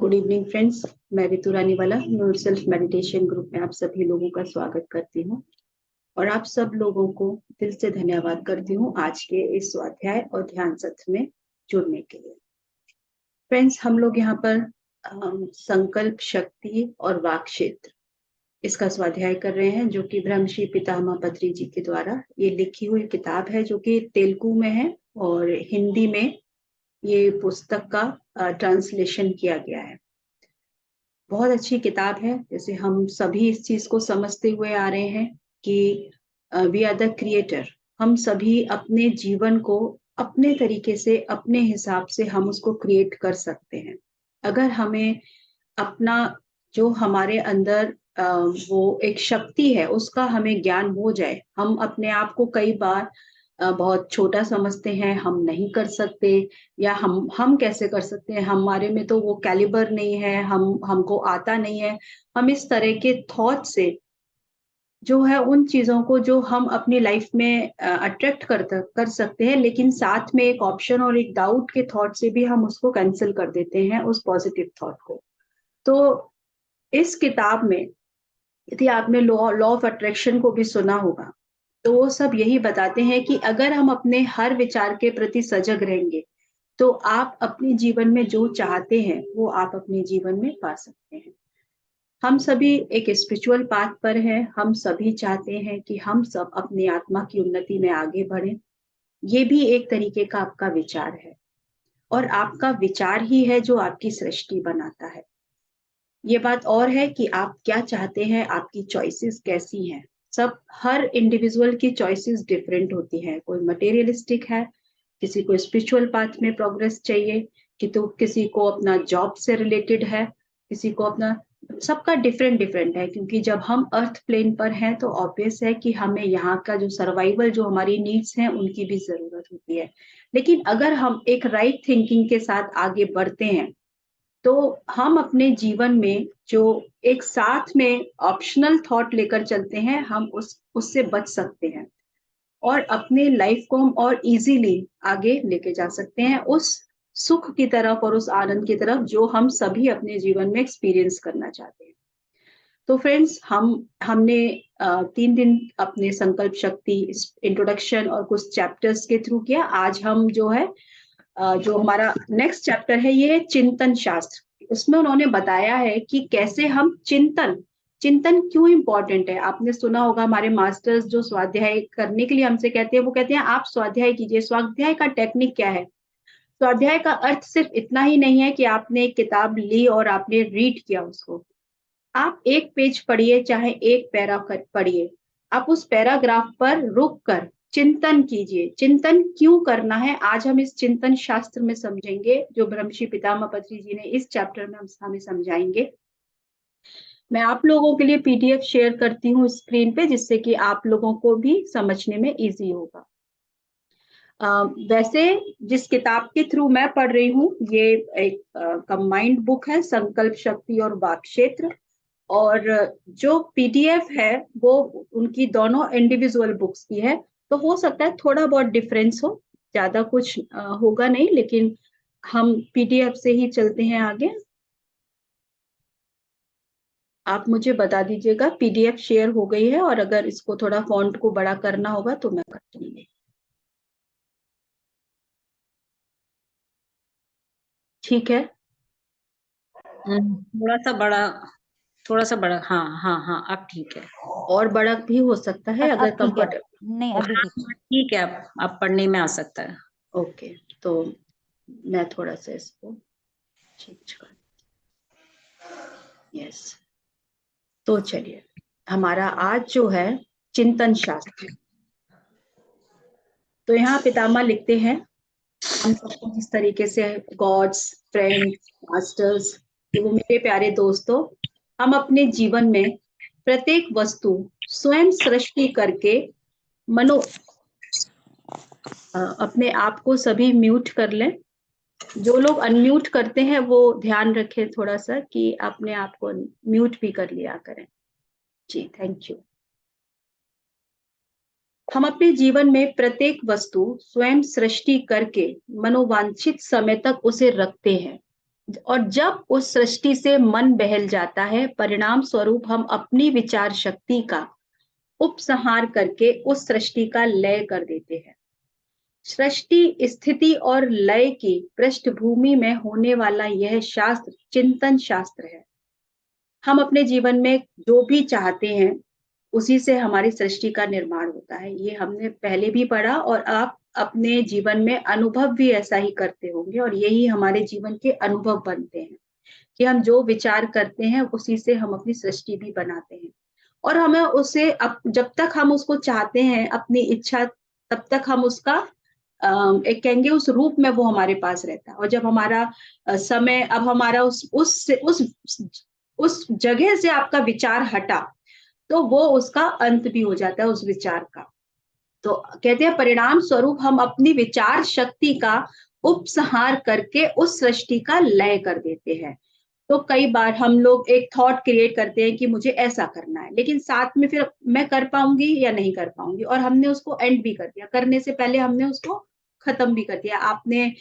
Good evening friends. मैं रितु रानीवाला new self meditation group में आप सभी लोगों का स्वागत करती हूँ और आप सब लोगों को दिल से धन्यवाद करती हूँ आज के इस स्वाध्याय और ध्यान सत्र में जुड़ने के लिए। फ्रेंड्स, हम लोग यहाँ पर संकल्प शक्ति और वाक क्षेत्र इसका स्वाध्याय कर रहे हैं, जो कि ब्रह्मश्री पितामह पत्री जी के द्वारा ये लिखी हुई किताब है, जो कि तेलुगु में है और हिंदी में ये पुस्तक का ट्रांसलेशन किया गया है। बहुत अच्छी किताब है। जैसे हम सभी इस चीज को समझते हुए आ रहे हैं कि वी आर द क्रिएटर। हम सभी अपने जीवन को अपने तरीके से, अपने हिसाब से हम उसको क्रिएट कर सकते हैं। अगर हमें अपना जो हमारे अंदर वो एक शक्ति है उसका हमें ज्ञान हो जाए, हम अपने आप को कई बार बहुत छोटा समझते हैं, हम नहीं कर सकते, या हम कैसे कर सकते हैं, हमारे में तो वो कैलिबर नहीं है, हमको आता नहीं है। हम इस तरह के थॉट से जो है उन चीजों को जो हम अपनी लाइफ में अट्रैक्ट कर सकते हैं, लेकिन साथ में एक ऑप्शन और एक डाउट के थॉट से भी हम उसको कैंसिल कर देते हैं, उस पॉजिटिव थॉट को। तो इस किताब में यदि आपने लॉ ऑफ अट्रैक्शन को भी सुना होगा, तो वो सब यही बताते हैं कि अगर हम अपने हर विचार के प्रति सजग रहेंगे, तो आप अपने जीवन में जो चाहते हैं वो आप अपने जीवन में पा सकते हैं। हम सभी एक स्पिरिचुअल पाथ पर हैं। हम सभी चाहते हैं कि हम सब अपनी आत्मा की उन्नति में आगे बढ़ें। ये भी एक तरीके का आपका विचार है और आपका विचार ही है जो आपकी सृष्टि बनाता है। ये बात और है कि आप क्या चाहते हैं, आपकी चॉइसेस कैसी हैं। सब हर इंडिविजुअल की चॉइसेस डिफरेंट होती हैं। कोई मटेरियलिस्टिक है, किसी को स्पिरिचुअल पाथ में प्रोग्रेस चाहिए, कि तो किसी को अपना जॉब से रिलेटेड है, किसी को अपना, सबका डिफरेंट डिफरेंट है। क्योंकि जब हम अर्थ प्लेन पर हैं तो ऑब्वियस है कि हमें यहाँ का जो सर्वाइवल, जो हमारी नीड्स हैं, उनकी भी जरूरत होती है। लेकिन अगर हम एक राइट थिंकिंग के साथ आगे बढ़ते हैं तो हम अपने जीवन में जो एक साथ में ऑप्शनल थॉट लेकर चलते हैं, हम उससे बच सकते हैं और अपने लाइफ को हम और इजीली आगे लेके जा सकते हैं उस सुख की तरफ और उस आनंद की तरफ जो हम सभी अपने जीवन में एक्सपीरियंस करना चाहते हैं। तो फ्रेंड्स, हमने 3 दिन अपने संकल्प शक्ति इंट्रोडक्शन और कुछ चैप्टर्स के थ्रू किया। आज हम जो है जो हमारा नेक्स्ट चैप्टर है, ये चिंतन शास्त्र। उसमें उन्होंने बताया है कि कैसे हम चिंतन चिंतन क्यों इंपॉर्टेंट है। आपने सुना होगा, हमारे मास्टर्स जो स्वाध्याय करने के लिए हमसे कहते हैं, वो कहते हैं आप स्वाध्याय कीजिए। स्वाध्याय का टेक्निक क्या है? स्वाध्याय का अर्थ सिर्फ इतना ही नहीं है कि आपने एक किताब ली और आपने रीड किया उसको। आप एक पेज पढ़िए, चाहे एक पैरा पढ़िए, आप उस पैराग्राफ पर रुक कर चिंतन कीजिए। चिंतन क्यों करना है, आज हम इस चिंतन शास्त्र में समझेंगे, जो ब्रह्मश्री पितामह पत्री जी ने इस चैप्टर में हमें समझाएंगे। मैं आप लोगों के लिए पीडीएफ शेयर करती हूँ स्क्रीन पे, जिससे कि आप लोगों को भी समझने में इजी होगा। वैसे जिस किताब के थ्रू मैं पढ़ रही हूँ, ये एक कंबाइंड बुक है, संकल्प शक्ति और वाक क्षेत्र। और जो पीडीएफ है वो उनकी दोनों इंडिविजुअल बुक्स की है, तो हो सकता है थोड़ा बहुत डिफरेंस हो, ज्यादा कुछ होगा नहीं, लेकिन हम पीडीएफ से ही चलते हैं आगे। आप मुझे बता दीजिएगा पीडीएफ शेयर हो गई है, और अगर इसको थोड़ा फॉन्ट को बड़ा करना होगा तो मैं कर दूंगी। ठीक है? थोड़ा सा बड़ा। हाँ हाँ हाँ, अब ठीक है। और बड़ा भी हो सकता है अब अगर ठीक है। कंफर्टेबल। नहीं, अभी ठीक है, अब पढ़ने में आ सकता है। ओके, तो मैं थोड़ा सा इसको चेंज कर, यस। तो चलिए, हमारा आज जो है चिंतन शास्त्र। तो यहाँ पितामह लिखते हैं, हम सबको जिस तरीके से गॉड्स, फ्रेंड्स, मास्टर्स, कि वो मेरे प्यारे दोस्तों, हम अपने जीवन में प्रत्येक वस्तु स्वयं सृष्टि करके मनो अपने आप को सभी म्यूट कर लें। जो लोग अनम्यूट करते हैं वो ध्यान रखें थोड़ा सा कि अपने आप को म्यूट भी कर लिया करें। जी, थैंक यू। हम अपने जीवन में प्रत्येक वस्तु स्वयं सृष्टि करके मनोवांछित समय तक उसे रखते हैं। और जब उस सृष्टि से मन बहल जाता है, परिणाम स्वरूप हम अपनी विचार शक्ति का उपसंहार करके उस सृष्टि का लय कर देते हैं। सृष्टि, स्थिति और लय की पृष्ठभूमि में होने वाला यह शास्त्र चिंतन शास्त्र है। हम अपने जीवन में जो भी चाहते हैं, उसी से हमारी सृष्टि का निर्माण होता है। ये हमने पहले भी पढ़ा और आप अपने जीवन में अनुभव भी ऐसा ही करते होंगे, और यही हमारे जीवन के अनुभव बनते हैं कि हम जो विचार करते हैं, उसी से हम अपनी सृष्टि भी बनाते हैं। और हमें उसे जब तक हम उसको चाहते हैं, अपनी इच्छा, तब तक हम उसका एक कहेंगे उस रूप में वो हमारे पास रहता है। और जब हमारा समय, अब हमारा उस जगह से आपका विचार हटा, तो वो उसका अंत भी हो जाता है उस विचार का। तो कहते हैं परिणाम स्वरूप हम अपनी विचार शक्ति का उपसंहार करके उस सृष्टि का लय कर देते हैं। तो कई बार हम लोग एक थॉट क्रिएट करते हैं कि मुझे ऐसा करना है, लेकिन साथ में फिर मैं कर पाऊंगी या नहीं कर पाऊंगी, और हमने उसको एंड भी कर दिया, करने से पहले हमने उसको खत्म भी कर दिया। आपने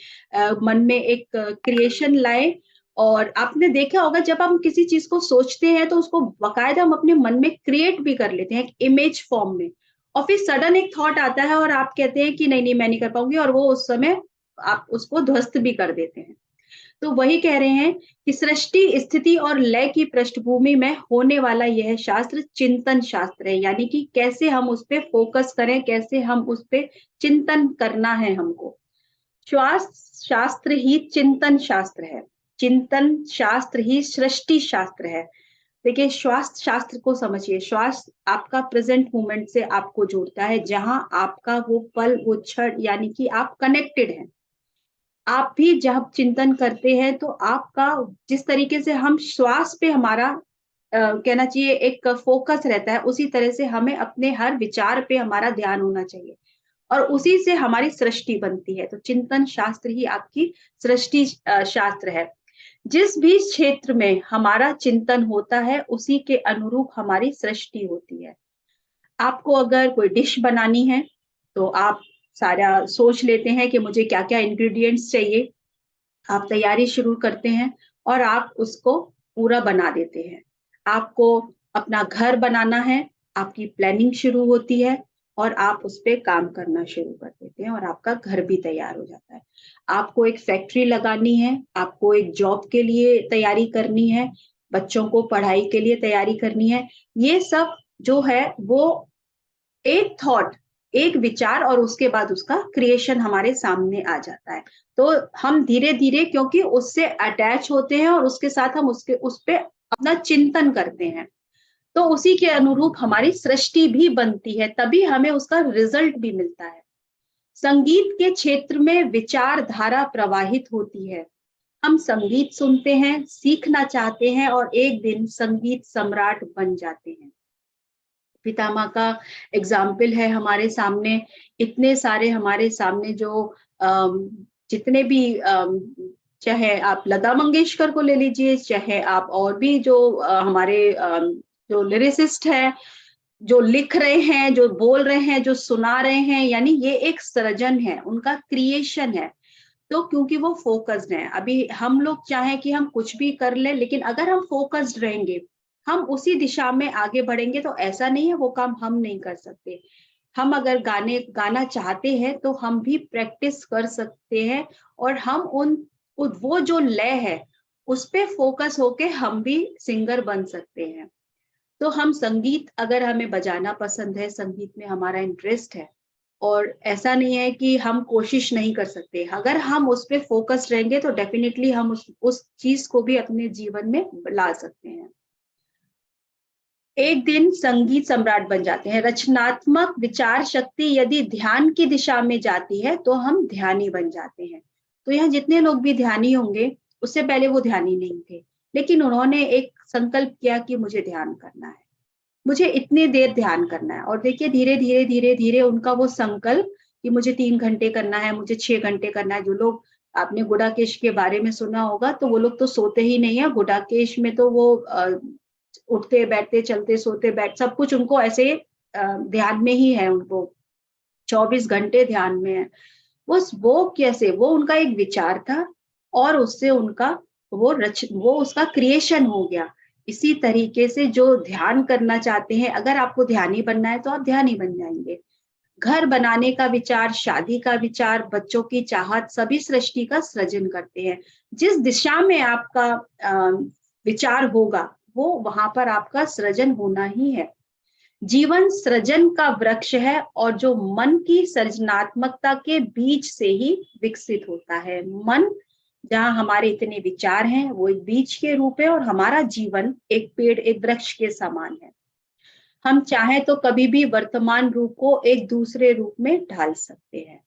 मन में एक क्रिएशन लाए, और आपने देखा होगा जब हम किसी चीज को सोचते हैं तो उसको बाकायदा हम अपने मन में क्रिएट भी कर लेते हैं इमेज फॉर्म में, और फिर सडन एक थॉट आता है और आप कहते हैं कि नहीं नहीं मैं नहीं कर पाऊंगी, और वो उस समय आप उसको ध्वस्त भी कर देते हैं। तो वही कह रहे हैं कि सृष्टि, स्थिति और लय की पृष्ठभूमि में होने वाला यह शास्त्र चिंतन शास्त्र है, यानी कि कैसे हम उस पे फोकस करें, कैसे हम उस पे चिंतन करना है हमको। श्वास शास्त्र ही चिंतन शास्त्र है, चिंतन शास्त्र ही सृष्टि शास्त्र है। देखिए, श्वास शास्त्र को समझिए। श्वास आपका प्रेजेंट मोमेंट से आपको जोड़ता है, जहां आपका वो पल, वो क्षण, यानी कि आप कनेक्टेड हैं। आप भी जब चिंतन करते हैं तो आपका, जिस तरीके से हम श्वास पे हमारा कहना चाहिए एक फोकस रहता है, उसी तरह से हमें अपने हर विचार पे हमारा ध्यान होना चाहिए, और उसी से हमारी सृष्टि बनती है। तो चिंतन शास्त्र ही आपकी सृष्टि शास्त्र है। जिस भी क्षेत्र में हमारा चिंतन होता है, उसी के अनुरूप हमारी सृष्टि होती है। आपको अगर कोई डिश बनानी है, तो आप सारा सोच लेते हैं कि मुझे क्या-क्या इंग्रेडिएंट्स चाहिए। आप तैयारी शुरू करते हैं और आप उसको पूरा बना देते हैं। आपको अपना घर बनाना है, आपकी प्लानिंग शुरू होती है, और आप उस पे काम करना शुरू कर देते हैं, और आपका घर भी तैयार हो जाता है। आपको एक फैक्ट्री लगानी है, आपको एक जॉब के लिए तैयारी करनी है, बच्चों को पढ़ाई के लिए तैयारी करनी है। ये सब जो है वो एक थॉट, एक विचार, और उसके बाद उसका क्रिएशन हमारे सामने आ जाता है। तो हम धीरे-धीरे क्योंकि उससे अटैच होते हैं, और उसके साथ हम उस पे अपना चिंतन करते हैं, तो उसी के अनुरूप हमारी सृष्टि भी बनती है, तभी हमें उसका रिजल्ट भी मिलता है। संगीत के क्षेत्र में विचारधारा प्रवाहित होती है। हम संगीत सुनते हैं, सीखना चाहते हैं, और एक दिन संगीत सम्राट बन जाते हैं। पितामह का एग्जाम्पल है हमारे सामने। इतने सारे हमारे सामने जो जितने भी चाहे आप लता मंगेशकर को ले लीजिए, चाहे आप और भी जो हमारे जो लिरिसिस्ट है, जो लिख रहे हैं, जो बोल रहे हैं, जो सुना रहे हैं, यानी ये एक सृजन है, उनका क्रिएशन है। तो क्योंकि वो फोकस्ड हैं, अभी हम लोग चाहें कि हम कुछ भी कर लें, लेकिन अगर हम फोकस्ड रहेंगे, हम उसी दिशा में आगे बढ़ेंगे, तो ऐसा नहीं है वो काम हम नहीं कर सकते। हम अगर गाना चाहते हैं, तो हम भी प्रैक्टिस कर सकते हैं, और हम वो जो लय है, उस पे फोकस होके हम भी सिंगर बन सकते हैं। तो हम संगीत, अगर हमें बजाना पसंद है, संगीत में हमारा इंटरेस्ट है, और ऐसा नहीं है कि हम कोशिश नहीं कर सकते। अगर हम उस पे फ़ोकस्ड रहेंगे, तो डेफ़िनिटली हम उस चीज़ को भी अपने जीवन में ला सकते हैं। एक दिन संगीत सम्राट बन जाते हैं। रचनात्मक विचार शक्ति यदि ध्यान की दिशा में जाती है, तो हम ध्यानी बन जाते हैं। तो यहाँ जितने लोग भी ध्यानी होंगे, उससे पहले वो ध्यानी नहीं थे, लेकिन उन्होंने एक संकल्प किया कि मुझे ध्यान करना है। मुझे इतनी देर ध्यान करना है, और देखिए धीरे-धीरे, धीरे-धीरे उनका वो संकल्प कि मुझे 3 घंटे करना है, मुझे 6 घंटे करना है। जो लोग, आपने गुडाकेश के बारे में सुना होगा, तो वो लोग तो सोते ही नहीं है। गुडाकेश में तो वो उठते, बैठते, चलते, सोते, सब कुछ उनको ऐसे ध्यान में ही है उनको, 24 घंटे ध्यान में है। वो कैसे? वो उनका एक विचार था, और उससे उनका वो उसका क्रिएशन हो गया। इसी तरीके से जो ध्यान करना चाहते हैं, अगर आपको ध्यानी बनना है तो आप ध्यानी बन जाएंगे। घर बनाने का विचार, शादी का विचार, बच्चों की चाहत, सभी सृष्टि का सृजन करते हैं। जिस दिशा में आपका विचार होगा, वो वहां पर आपका सृजन होना ही है। जीवन सृजन का वृक्ष है और जो मन की सृजनात्मकता के बीज से ही विकसित होता है। मन, जहाँ हमारे इतने विचार हैं, वो एक बीज के रूप है और हमारा जीवन एक पेड़, एक वृक्ष के समान है। हम चाहें तो कभी भी वर्तमान रूप को एक दूसरे रूप में ढाल सकते हैं।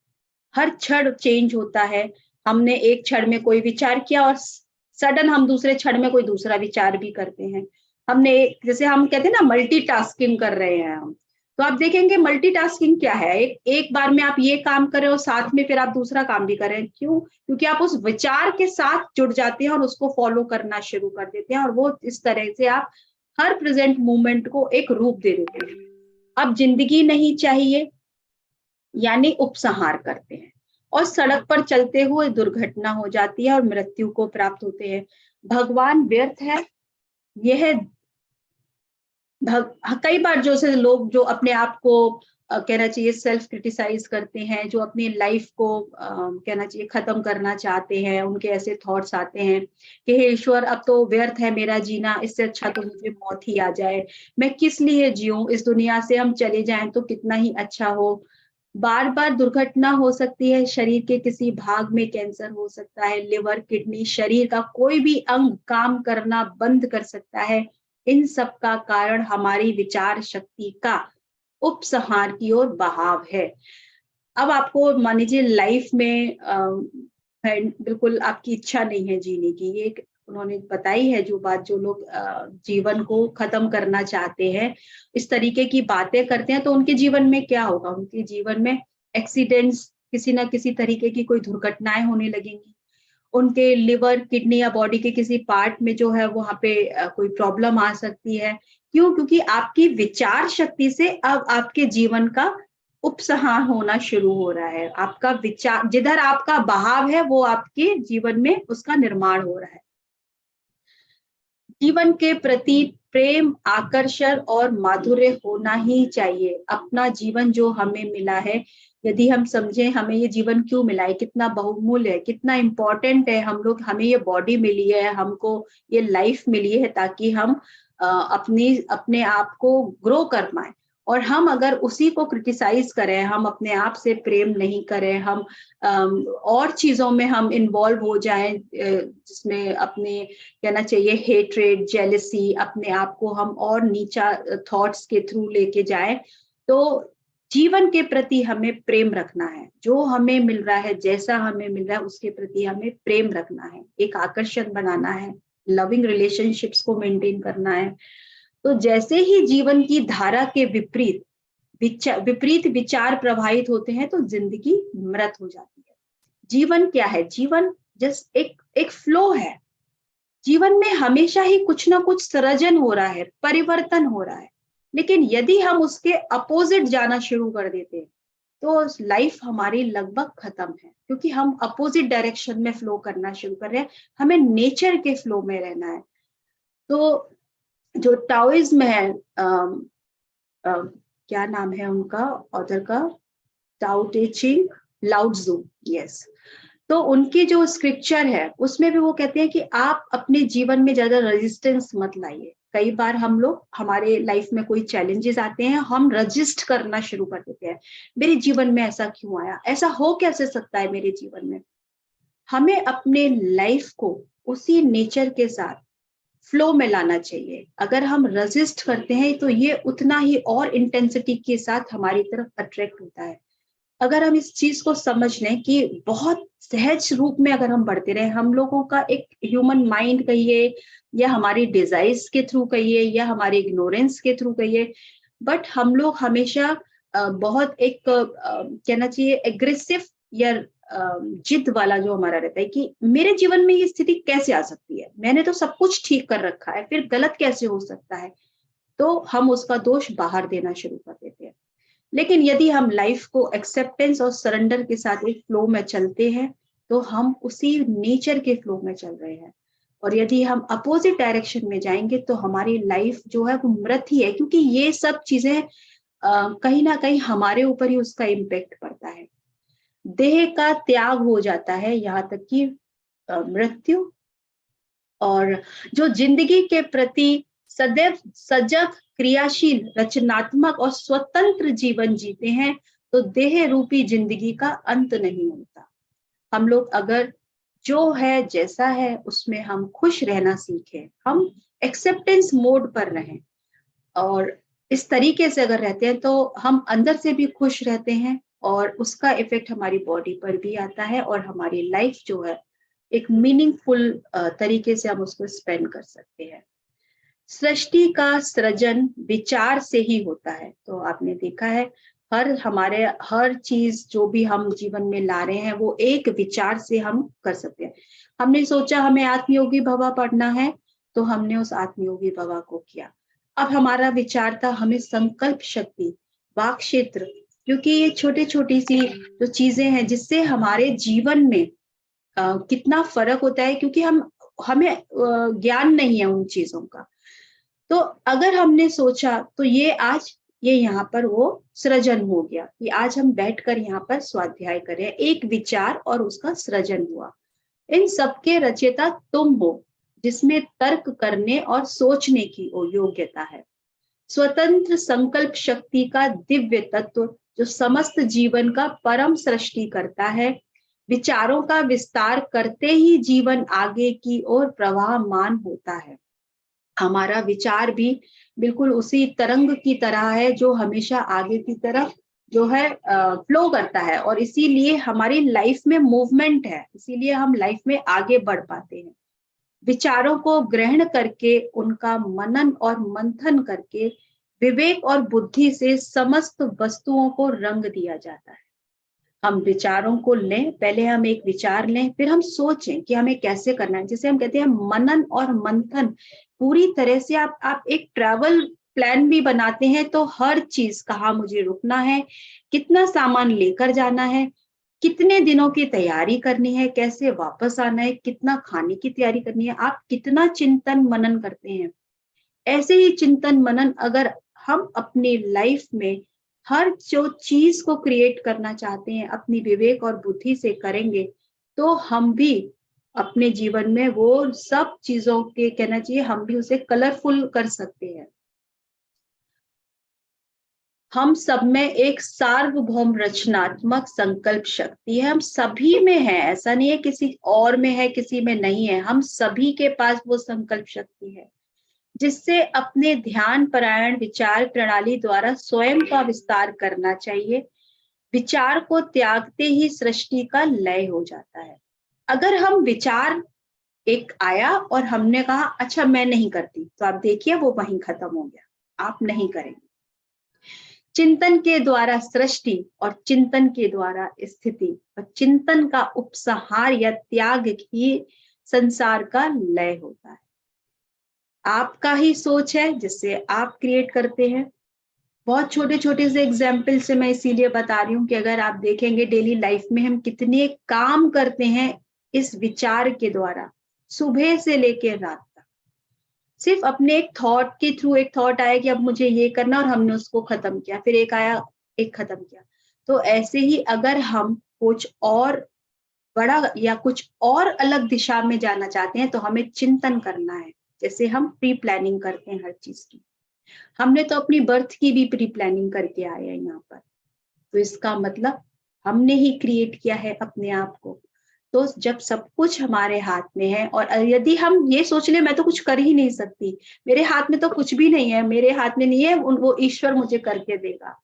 हर क्षण चेंज होता है। हमने एक क्षण में कोई विचार किया और सडन हम दूसरे क्षण में कोई दूसरा विचार भी करते हैं। हमने जैसे हम कहते हैं ना, मल्टीटास्किंग कर रहे हैं हम, तो आप देखेंगे मल्टीटास्किंग क्या है, एक बार में आप ये काम कर रहे हो, साथ में फिर आप दूसरा काम भी कर रहे हैं। क्यों? क्योंकि आप उस विचार के साथ जुड़ जाते हैं और उसको फॉलो करना शुरू कर देते हैं, और वो इस तरह से आप हर प्रेजेंट मोमेंट को एक रूप दे देते हैं। अब जिंदगी नहीं चाहिए यानी उपसंहार करते हैं, और सड़क पर चलते हुए दुर्घटना हो जाती है और मृत्यु को प्राप्त होते हैं। भगवान व्यर्थ है, यह कई बार जो से लोग जो अपने आप को कहना चाहिए सेल्फ क्रिटिसाइज करते हैं, जो अपनी लाइफ को कहना चाहिए खत्म करना चाहते हैं, उनके ऐसे थॉट्स आते हैं कि हे ईश्वर, अब तो व्यर्थ है मेरा जीना, इससे अच्छा तो मुझे मौत ही आ जाए, मैं किस लिए जीऊं, इस दुनिया से हम चले जाएं तो कितना ही अच्छा हो। बार बार दुर्घटना हो सकती है, शरीर के किसी भाग में कैंसर हो सकता है, लिवर, किडनी, शरीर का कोई भी अंग काम करना बंद कर सकता है। इन सब का कारण हमारी विचार शक्ति का उपसंहार की ओर बहाव है। अब आपको मान लीजिए लाइफ में बिल्कुल आपकी इच्छा नहीं है जीने की, ये उन्होंने बताई है जो बात, जो लोग जीवन को खत्म करना चाहते हैं, इस तरीके की बातें करते हैं, तो उनके जीवन में क्या होगा? उनके जीवन में एक्सीडेंट्स, किसी ना किसी तरीके की कोई दुर्घटनाएं होने लगेंगी। उनके लिवर, किडनी या बॉडी के किसी पार्ट में जो है वहां पे कोई प्रॉब्लम आ सकती है। क्यों? क्योंकि आपकी विचार शक्ति से अब आपके जीवन का उपसंहार होना शुरू हो रहा है। आपका विचार, जिधर आपका बहाव है, वो आपके जीवन में उसका निर्माण हो रहा है। जीवन के प्रति प्रेम, आकर्षण और माधुर्य होना ही चाहिए। अपना जीवन जो हमें मिला है, यदि हम समझें हमें ये जीवन क्यों मिला है, कितना बहुमूल्य है, कितना इम्पोर्टेंट है, हम लोग, हमें ये बॉडी मिली है, हमको ये लाइफ मिली है ताकि हम अपने आप को ग्रो कर पाए। और हम अगर उसी को क्रिटिसाइज करें, हम अपने आप से प्रेम नहीं करें, हम और चीजों में हम इन्वॉल्व हो जाएं, जिसमें अपने कहना चाहिए हेट्रेड, जेलसी, अपने आप को हम और नीचा थॉट्स के थ्रू लेके जाए, तो जीवन के प्रति हमें प्रेम रखना है। जो हमें मिल रहा है, जैसा हमें मिल रहा है, उसके प्रति हमें प्रेम रखना है, एक आकर्षण बनाना है, लविंग रिलेशनशिप्स को मेंटेन करना है। तो जैसे ही जीवन की धारा के विपरीत विचार प्रवाहित होते हैं, तो जिंदगी मृत हो जाती है। जीवन क्या है? जीवन जस्ट एक फ्लो है। जीवन में हमेशा ही कुछ ना कुछ सृजन हो रहा है, परिवर्तन हो रहा है। लेकिन यदि हम उसके अपोजिट जाना शुरू कर देते हैं, तो लाइफ हमारी लगभग खत्म है, क्योंकि हम अपोजिट डायरेक्शन में फ्लो करना शुरू कर रहे हैं। हमें नेचर के फ्लो में रहना है। तो जो टाओइज्म है, क्या नाम है उनका, ऑथर का, टाओ ते चिंग, लाओ त्जू, यस। तो उनकी जो स्क्रिप्चर है, उसमें भी वो कहते हैं कि आप अपने जीवन में ज्यादा रेजिस्टेंस मत लाइए। कई बार हम लोग, हमारे लाइफ में कोई चैलेंजेस आते हैं, हम रजिस्ट करना शुरू कर देते हैं, मेरे जीवन में ऐसा क्यों आया, ऐसा हो कैसे सकता है मेरे जीवन में। हमें अपने लाइफ को उसी नेचर के साथ फ्लो में लाना चाहिए। अगर हम रेजिस्ट करते हैं, तो ये उतना ही और इंटेंसिटी के साथ हमारी तरफ अट्रैक्ट होता है। अगर हम इस चीज को समझ लें कि बहुत सहज रूप में अगर हम बढ़ते रहे, हम लोगों का एक ह्यूमन माइंड कहिए, या हमारी डिजाइर्स के थ्रू कहिए, या हमारे इग्नोरेंस के थ्रू कहिए, बट हम लोग हमेशा बहुत एक कहना चाहिए एग्रेसिव या जिद वाला जो हमारा रहता है कि मेरे जीवन में ये स्थिति कैसे आ सकती है, मैंने तो सब कुछ ठीक कर रखा है, फिर गलत कैसे हो सकता है। तो हम उसका दोष बाहर देना शुरू कर देते हैं। लेकिन यदि हम लाइफ को एक्सेप्टेंस और सरेंडर के साथ एक फ्लो में चलते हैं, तो हम उसी नेचर के फ्लो में चल रहे हैं। और यदि हम अपोजिट डायरेक्शन में जाएंगे तो हमारी लाइफ जो है वो मृत ही है, क्योंकि ये सब चीजें कहीं ना कहीं हमारे ऊपर ही उसका इम्पेक्ट पड़ता है। देह का त्याग हो जाता है, यहाँ तक कि मृत्यु। और जो जिंदगी के प्रति सदैव सजग, क्रियाशील, रचनात्मक और स्वतंत्र जीवन जीते हैं, तो देह रूपी जिंदगी का अंत नहीं होता। हम लोग अगर जो है जैसा है उसमें हम खुश रहना सीखें, हम एक्सेप्टेंस मोड पर रहें, और इस तरीके से अगर रहते हैं तो हम अंदर से भी खुश रहते हैं, और उसका इफेक्ट हमारी बॉडी पर भी आता है, और हमारी लाइफ जो है एक मीनिंगफुल तरीके से हम उसको स्पेंड कर सकते हैं। सृष्टि का सृजन विचार से ही होता है। तो आपने देखा है हर चीज जो भी हम जीवन में ला रहे हैं वो एक विचार से हम कर सकते हैं। हमने सोचा हमें आत्मयोगी भवा पढ़ना है, तो हमने उस आत्मयोगी भवा को किया। अब हमारा विचार था हमें संकल्प शक्ति, वाक क्षेत्र, क्योंकि ये छोटी छोटी सी जो चीजें हैं जिससे हमारे जीवन में कितना फर्क होता है, क्योंकि हमें ज्ञान नहीं है उन चीजों का। तो अगर हमने सोचा तो ये यहाँ पर वो सृजन हो गया कि आज हम बैठकर यहाँ पर स्वाध्याय करें, एक विचार और उसका सृजन हुआ। इन सबके रचयिता तुम हो, जिसमें तर्क करने और सोचने की योग्यता है। स्वतंत्र संकल्प शक्ति का दिव्य तत्व जो समस्त जीवन का परम सृष्टि करता है, विचारों का विस्तार करते ही जीवन आगे की ओर प्रवाहमान होता है। हमारा विचार भी बिल्कुल उसी तरंग की तरह है जो हमेशा आगे की तरफ जो है फ्लो करता है, और इसीलिए हमारी लाइफ में मूवमेंट है, इसीलिए हम लाइफ में आगे बढ़ पाते हैं। विचारों को ग्रहण करके, उनका मनन और मंथन करके, विवेक और बुद्धि से समस्त वस्तुओं को रंग दिया जाता है। हम विचारों को लें, पहले हम एक विचार लें, फिर हम सोचें कि हमें कैसे करना है। जिसे हम कहते हैं मनन और मंथन। पूरी तरह से आप एक ट्रैवल प्लान भी बनाते हैं, तो हर चीज कहाँ मुझे रुकना है, कितना सामान लेकर जाना है, कितने दिनों की तैयारी करनी है, कैसे वापस आना है, कितना खाने की तैयारी करनी है, आप कितना चिंतन मनन करते हैं। ऐसे ही चिंतन मनन अगर हम अपनी लाइफ में हर जो चीज को क्रिएट करना चाहते हैं अपनी विवेक और बुद्धि से करेंगे, तो हम भी अपने जीवन में वो सब चीजों के कहना चाहिए हम भी उसे कलरफुल कर सकते हैं। हम सब में एक सार्वभौम रचनात्मक संकल्प शक्ति है, हम सभी में है, ऐसा नहीं है किसी और में है किसी में नहीं है, हम सभी के पास वो संकल्प शक्ति है, जिससे अपने ध्यान परायण विचार प्रणाली द्वारा स्वयं का विस्तार करना चाहिए। विचार को त्यागते ही सृष्टि का लय हो जाता है। अगर हम विचार एक आया और हमने कहा अच्छा मैं नहीं करती, तो आप देखिए वो वहीं खत्म हो गया, आप नहीं करेंगे। चिंतन के द्वारा सृष्टि और चिंतन के द्वारा स्थिति और चिंतन का उपसंहार या त्याग ही संसार का लय होता है। आपका ही सोच है जिससे आप क्रिएट करते हैं। बहुत छोटे छोटे से एग्जाम्पल से मैं इसीलिए बता रही हूँ कि अगर आप देखेंगे डेली लाइफ में हम कितने काम करते हैं इस विचार के द्वारा, सुबह से लेकर रात तक, सिर्फ अपने एक थॉट के थ्रू, एक थॉट आया कि अब मुझे ये करना और हमने उसको खत्म किया, फिर एक आया एक खत्म किया। तो ऐसे ही अगर हम कुछ और बड़ा या कुछ और अलग दिशा में जाना चाहते हैं तो हमें चिंतन करना है। जैसे हम प्री प्लानिंग करते हैं हर चीज की, हमने तो अपनी बर्थ की भी प्री प्लानिंग करके आए हैं यहाँ पर, तो इसका मतलब हमने ही क्रिएट किया है अपने आप को। तो जब सब कुछ हमारे हाथ में है, और यदि हम ये सोच ले मैं तो कुछ कर ही नहीं सकती, मेरे हाथ में तो कुछ भी नहीं है, मेरे हाथ में नहीं है, वो ईश्वर मुझे करके देगा,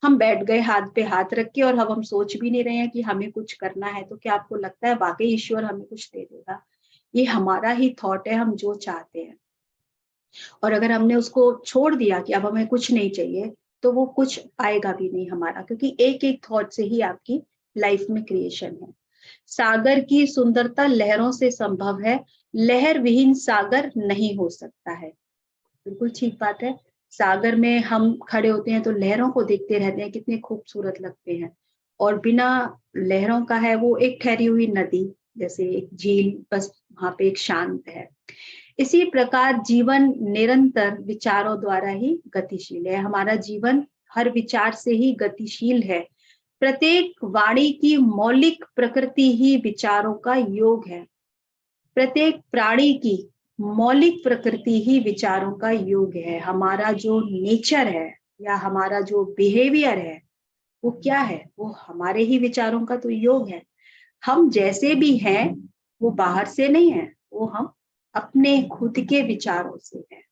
हम बैठ गए हाथ पे हाथ रख के और अब हम सोच भी नहीं रहे हैं कि हमें कुछ करना है, तो क्या आपको लगता है वाकई ईश्वर हमें कुछ दे देगा? ये हमारा ही थॉट है, हम जो चाहते हैं। और अगर हमने उसको छोड़ दिया कि अब हमें कुछ नहीं चाहिए, तो वो कुछ आएगा भी नहीं हमारा, क्योंकि एक एक थॉट से ही आपकी लाइफ में क्रिएशन है। सागर की सुंदरता लहरों से संभव है, लहर विहीन सागर नहीं हो सकता है। बिल्कुल ठीक बात है। सागर में हम खड़े होते हैं तो लहरों को देखते रहते हैं, कितने खूबसूरत लगते हैं, और बिना लहरों का है वो एक ठहरी हुई नदी, जैसे एक झील, बस वहां पे एक शांत है। इसी प्रकार जीवन निरंतर विचारों द्वारा ही गतिशील है। हमारा जीवन हर विचार से ही गतिशील है। प्रत्येक वाणी की मौलिक प्रकृति ही विचारों का योग है। प्रत्येक प्राणी की मौलिक प्रकृति ही विचारों का योग है। हमारा जो नेचर है या हमारा जो बिहेवियर है वो क्या है? वो हमारे ही विचारों का तो योग है। हम जैसे भी हैं वो बाहर से नहीं है, वो हम अपने खुद के विचारों से हैं।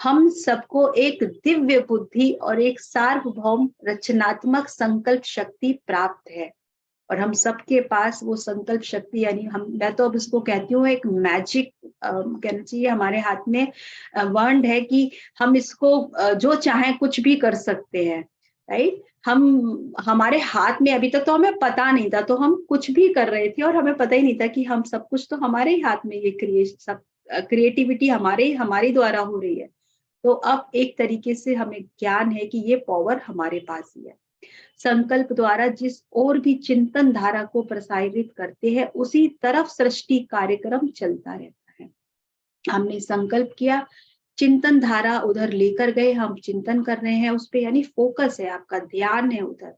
हम सबको एक दिव्य बुद्धि और एक सार्वभौम रचनात्मक संकल्प शक्ति प्राप्त है। और हम सबके पास वो संकल्प शक्ति, यानी मैं तो अब इसको कहती हूँ एक मैजिक कहना चाहिए, हमारे हाथ में वर्ड है कि हम इसको जो चाहे कुछ भी कर सकते हैं, राइट। हमारे हाथ में, अभी तक तो हमें पता नहीं था, तो हम कुछ भी कर रहे थे और हमें पता ही नहीं था कि हम सब कुछ तो हमारे ही हाथ में, ये क्रिएटिविटी हमारी द्वारा हो रही है। तो अब एक तरीके से हमें ज्ञान है कि ये पावर हमारे पास ही है। संकल्प द्वारा जिस और भी चिंतन धारा को प्रसारित करते हैं उसी तरफ सृष्टि कार्यक्रम चलता रहता है। हमने संकल्प किया, चिंतन धारा उधर लेकर गए, हम चिंतन कर रहे हैं उस पे, यानी फोकस है, आपका ध्यान है उधर,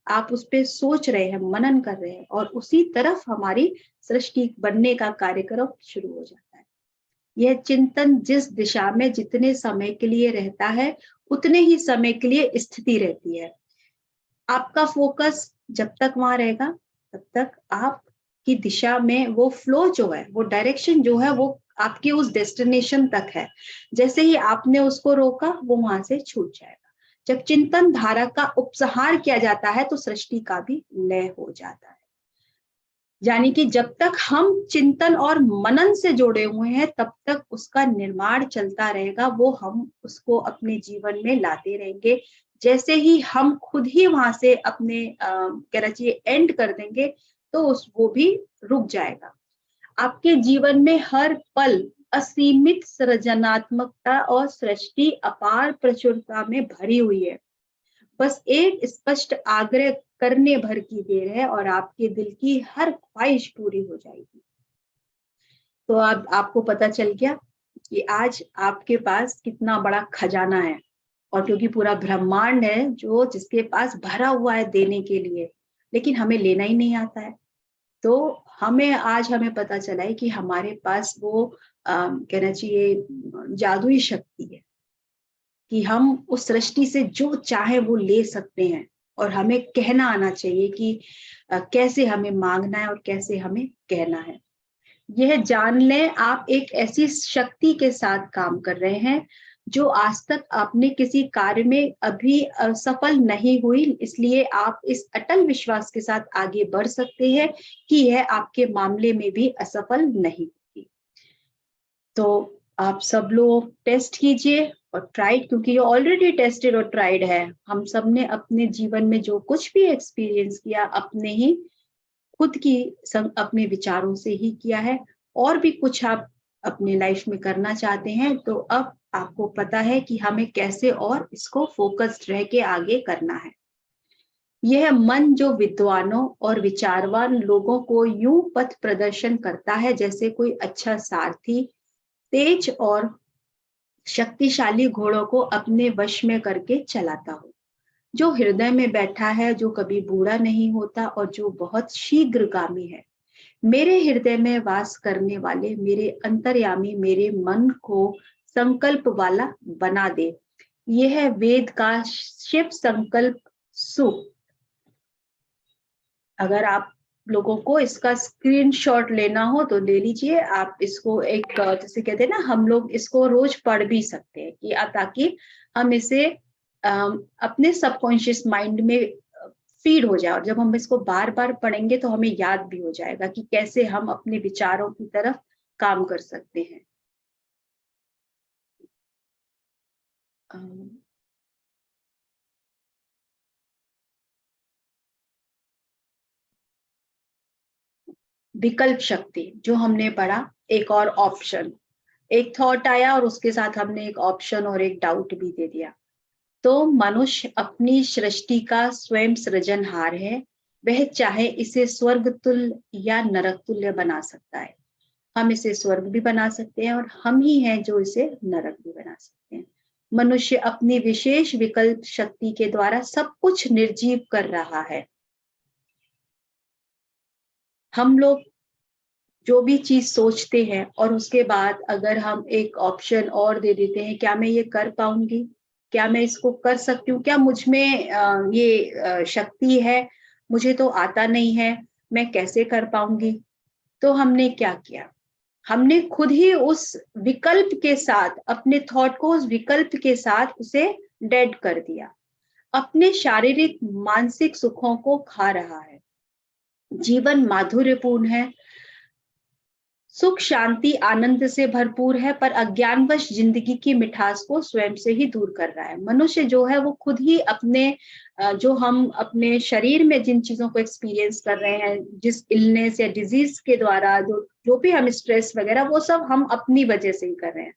आप उस पे सोच रहे हैं, मनन कर रहे हैं, और उसी तरफ हमारी सृष्टि बनने का कार्यक्रम शुरू हो जाता है। यह चिंतन जिस दिशा में जितने समय के लिए रहता है उतने ही समय के लिए स्थिति रहती है। आपका फोकस जब तक वहां रहेगा तब तक आपकी दिशा में वो फ्लो जो है, वो डायरेक्शन जो है, वो आपके उस डेस्टिनेशन तक है। जैसे ही आपने उसको रोका वो वहां से छूट जाएगा। जब चिंतन धारा का उपसंहार किया जाता है तो सृष्टि का भी लय हो जाता है। यानी कि जब तक हम चिंतन और मनन से जुड़े हुए हैं तब तक उसका निर्माण चलता रहेगा, वो हम उसको अपने जीवन में लाते रहेंगे। जैसे ही हम खुद ही वहां से अपने कहना चाहिए एंड कर देंगे तो वो भी रुक जाएगा। आपके जीवन में हर पल असीमित सृजनात्मकता और सृष्टि अपार प्रचुरता में भरी हुई है। बस एक स्पष्ट आग्रह करने भर की देर है और आपके दिल की हर ख्वाहिश पूरी हो जाएगी। तो अब आपको पता चल गया कि आज आपके पास कितना बड़ा खजाना है, और क्योंकि पूरा ब्रह्मांड है जो जिसके पास भरा हुआ है देने के लिए, लेकिन हमें लेना ही नहीं आता है। तो हमें पता चला है कि हमारे पास वो कहना चाहिए जादुई शक्ति है कि हम उस सृष्टि से जो चाहे वो ले सकते हैं, और हमें कहना आना चाहिए कि कैसे हमें मांगना है और कैसे हमें कहना है। यह जान लें, आप एक ऐसी शक्ति के साथ काम कर रहे हैं जो आज तक आपने किसी कार्य में अभी सफल नहीं हुई, इसलिए आप इस अटल विश्वास के साथ आगे बढ़ सकते हैं कि यह आपके मामले में भी असफल नहीं होगी। तो आप सब लोग टेस्ट कीजिए और ट्राइड, क्योंकि ये ऑलरेडी टेस्टेड और ट्राइड है। हम सब ने अपने जीवन में जो कुछ भी एक्सपीरियंस किया अपने ही खुद की अपने विचारों से ही किया है। और भी कुछ आप अपने लाइफ में करना चाहते हैं तो अब आपको पता है कि हमें कैसे और इसको फोकस्ड रह के आगे करना है। यह मन जो विद्वानों और विचारवान लोगों को यूं पथ प्रदर्शन करता है जैसे कोई अच्छा सारथी तेज और शक्तिशाली घोड़ों को अपने वश में करके चलाता हो, जो हृदय में बैठा है, जो कभी बूढ़ा नहीं होता और जो बहुत शीघ्रगामी है। मेरे हृदय में वास करने वाले मेरे अंतर्यामी मेरे मन को संकल्प वाला बना दे। यह है वेद का शिव संकल्प सूक्त। अगर आप लोगों को इसका स्क्रीनशॉट लेना हो तो ले लीजिए। आप इसको एक जैसे कहते हैं ना, हम लोग इसको रोज पढ़ भी सकते हैं कि ताकि हम इसे अपने सबकॉन्शियस माइंड में फीड हो जाए, और जब हम इसको बार बार पढ़ेंगे तो हमें याद भी हो जाएगा कि कैसे हम अपने विचारों की तरफ काम कर सकते हैं। विकल्प शक्ति जो हमने पढ़ा, एक और ऑप्शन, एक थॉट आया और उसके साथ हमने एक ऑप्शन और एक डाउट भी दे दिया। तो मनुष्य अपनी सृष्टि का स्वयं सृजनहार है। वह चाहे इसे स्वर्ग तुल्य या नरक तुल्य बना सकता है। हम इसे स्वर्ग भी बना सकते हैं और हम ही हैं जो इसे नरक भी बना सकते हैं। मनुष्य अपनी विशेष विकल्प शक्ति के द्वारा सब कुछ निर्जीव कर रहा है। हम लोग जो भी चीज सोचते हैं और उसके बाद अगर हम एक ऑप्शन और दे देते हैं, क्या मैं ये कर पाऊंगी, क्या मैं इसको कर सकती हूँ, क्या मुझ में ये शक्ति है, मुझे तो आता नहीं है, मैं कैसे कर पाऊंगी। तो हमने क्या किया, हमने खुद ही उस विकल्प के साथ अपने थॉट को उस विकल्प के साथ उसे डेड कर दिया, अपने शारीरिक मानसिक सुखों को खा रहा है। जीवन माधुर्यपूर्ण है, सुख शांति आनंद से भरपूर है, पर अज्ञानवश जिंदगी की मिठास को स्वयं से ही दूर कर रहा है। मनुष्य जो है वो खुद ही अपने जो हम अपने शरीर में जिन चीजों को एक्सपीरियंस कर रहे हैं, जिस इलनेस या डिजीज के द्वारा जो जो भी हम स्ट्रेस वगैरह, वो सब हम अपनी वजह से ही कर रहे हैं।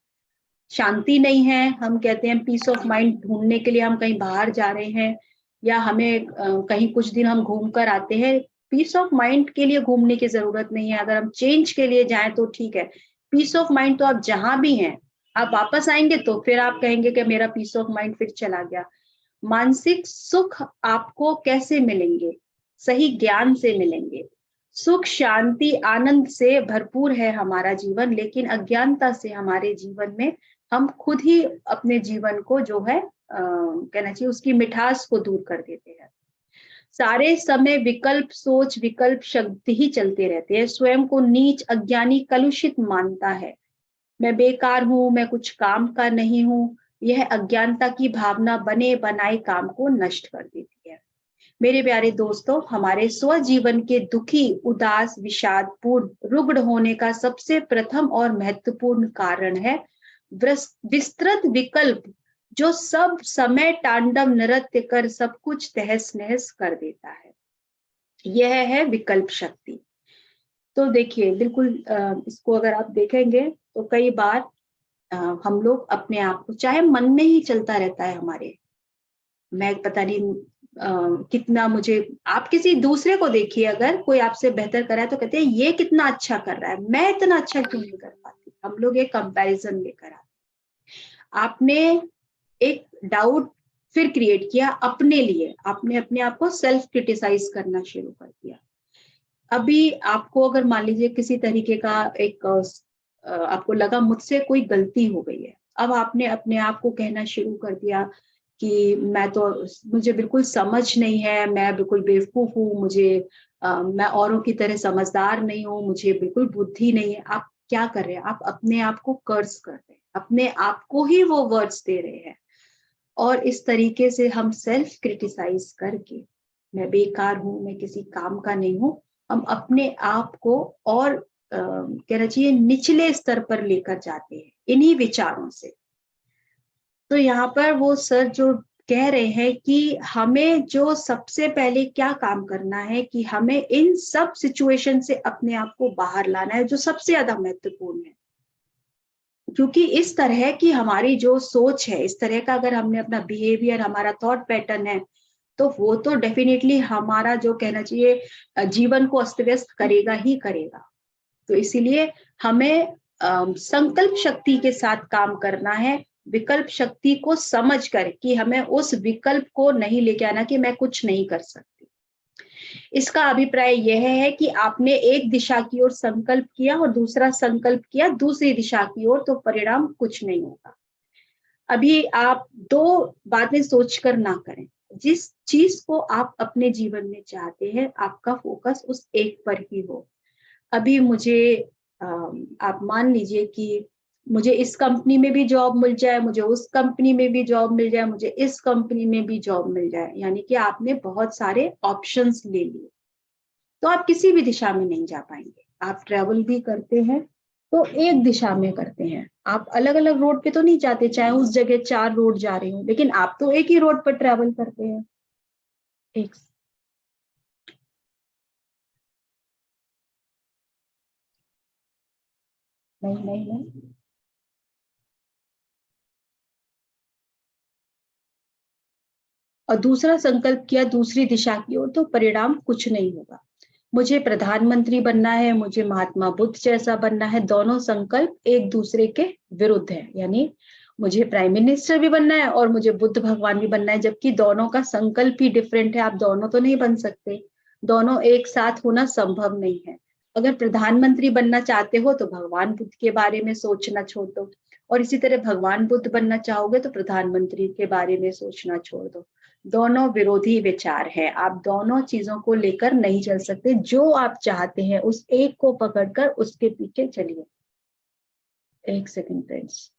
शांति नहीं है, हम कहते हैं पीस ऑफ माइंड ढूंढने के लिए हम कहीं बाहर जा रहे हैं, या हमें कहीं कुछ दिन हम घूम कर आते हैं। पीस ऑफ माइंड के लिए घूमने की जरूरत नहीं है, अगर हम चेंज के लिए जाएं तो ठीक है। पीस ऑफ माइंड तो आप जहां भी हैं, आप वापस आएंगे तो फिर आप कहेंगे कि मेरा पीस ऑफ माइंड फिर चला गया। मानसिक सुख आपको कैसे मिलेंगे, सही ज्ञान से मिलेंगे। सुख शांति आनंद से भरपूर है हमारा जीवन, लेकिन अज्ञानता से हमारे जीवन में हम खुद ही अपने जीवन को जो है कहना चाहिए उसकी मिठास को दूर कर देते हैं। सारे समय विकल्प सोच विकल्प शब्द ही चलते रहते हैं, स्वयं को नीच अज्ञानी कलुषित मानता है। मैं बेकार हूं, मैं कुछ काम का नहीं हूं, यह अज्ञानता की भावना बने बनाए काम को नष्ट कर देती है। मेरे प्यारे दोस्तों, हमारे स्व जीवन के दुखी उदास विषाद पूर्ण रुग्ण होने का सबसे प्रथम और महत्वपूर्ण कारण है विस्तृत विकल्प, जो सब समय तांडव नृत्य कर सब कुछ तहस नहस कर देता है। यह है विकल्प शक्ति। तो देखिए बिल्कुल इसको अगर आप देखेंगे तो कई बार हम लोग अपने आप को, चाहे मन में ही चलता रहता है हमारे, मैं पता नहीं कितना मुझे, आप किसी दूसरे को देखिए, अगर कोई आपसे बेहतर कर रहा है तो कहते हैं ये कितना अच्छा कर रहा है, मैं इतना अच्छा क्यों नहीं कर पाती। हम लोग एक कंपैरिजन लेकर आते। आपने एक डाउट फिर क्रिएट किया अपने लिए, आपने अपने आप को सेल्फ क्रिटिसाइज करना शुरू कर दिया। अभी आपको अगर मान लीजिए किसी तरीके का एक आपको लगा मुझसे कोई गलती हो गई है, अब आपने अपने आप को कहना शुरू कर दिया कि मैं तो, मुझे बिल्कुल समझ नहीं है, मैं बिल्कुल बेवकूफ हूँ, मुझे मैं औरों की तरह समझदार नहीं हूँ, मुझे बिल्कुल बुद्धि नहीं है। आप क्या कर रहे हैं, आप अपने आप को कर्स कर रहे हैं, अपने आप को ही वो वर्ड्स दे रहे हैं। और इस तरीके से हम सेल्फ क्रिटिसाइज करके, मैं बेकार हूं, मैं किसी काम का नहीं हूं, हम अपने आप को और कहना चाहिए निचले स्तर पर लेकर जाते हैं इन्हीं विचारों से। तो यहाँ पर वो सर जो कह रहे हैं कि हमें जो सबसे पहले क्या काम करना है कि हमें इन सब सिचुएशन से अपने आप को बाहर लाना है, जो सबसे ज्यादा महत्वपूर्ण है। क्योंकि इस तरह की हमारी जो सोच है, इस तरह का अगर हमने अपना बिहेवियर, हमारा थॉट पैटर्न है, तो वो तो डेफिनेटली हमारा जो कहना चाहिए जीवन को अस्त व्यस्त करेगा ही करेगा। तो इसीलिए हमें संकल्प शक्ति के साथ काम करना है, विकल्प शक्ति को समझ कर कि हमें उस विकल्प को नहीं लेके आना कि मैं कुछ नहीं कर सकती। इसका अभिप्राय यह है कि आपने एक दिशा की ओर संकल्प किया और दूसरा संकल्प किया दूसरी दिशा की ओर, तो परिणाम कुछ नहीं होगा। अभी आप दो बातें सोचकर ना करें। जिस चीज को आप अपने जीवन में चाहते हैं, आपका फोकस उस एक पर ही हो। अभी मुझे आप मान लीजिए कि मुझे इस कंपनी में भी जॉब मिल जाए, मुझे उस कंपनी में भी जॉब मिल जाए, मुझे इस कंपनी में भी जॉब मिल जाए, यानी कि आपने बहुत सारे ऑप्शंस ले लिए, तो आप किसी भी दिशा में नहीं जा पाएंगे। आप ट्रेवल भी करते हैं तो एक दिशा में करते हैं, आप अलग अलग रोड पे तो नहीं जाते, चाहे उस जगह 4 रोड जा रहे हो, लेकिन आप तो एक ही रोड पर ट्रेवल करते हैं। एक नहीं नहीं नहीं, और दूसरा संकल्प किया दूसरी दिशा की ओर, तो परिणाम कुछ नहीं होगा। मुझे प्रधानमंत्री बनना है, मुझे महात्मा बुद्ध जैसा बनना है, दोनों संकल्प एक दूसरे के विरुद्ध है। यानी मुझे प्राइम मिनिस्टर भी बनना है और मुझे बुद्ध भगवान भी बनना है, जबकि दोनों का संकल्प ही डिफरेंट है। आप दोनों तो नहीं बन सकते, दोनों एक साथ होना संभव नहीं है। अगर प्रधानमंत्री बनना चाहते हो तो भगवान बुद्ध के बारे में सोचना छोड़ दो, और इसी तरह भगवान बुद्ध बनना चाहोगे तो प्रधानमंत्री के बारे में सोचना छोड़ दो। दोनों विरोधी विचार हैं, आप दोनों चीजों को लेकर नहीं चल सकते। जो आप चाहते हैं उस एक को पकड़कर उसके पीछे चलिए। एक सेकंड फ्रेंड्स।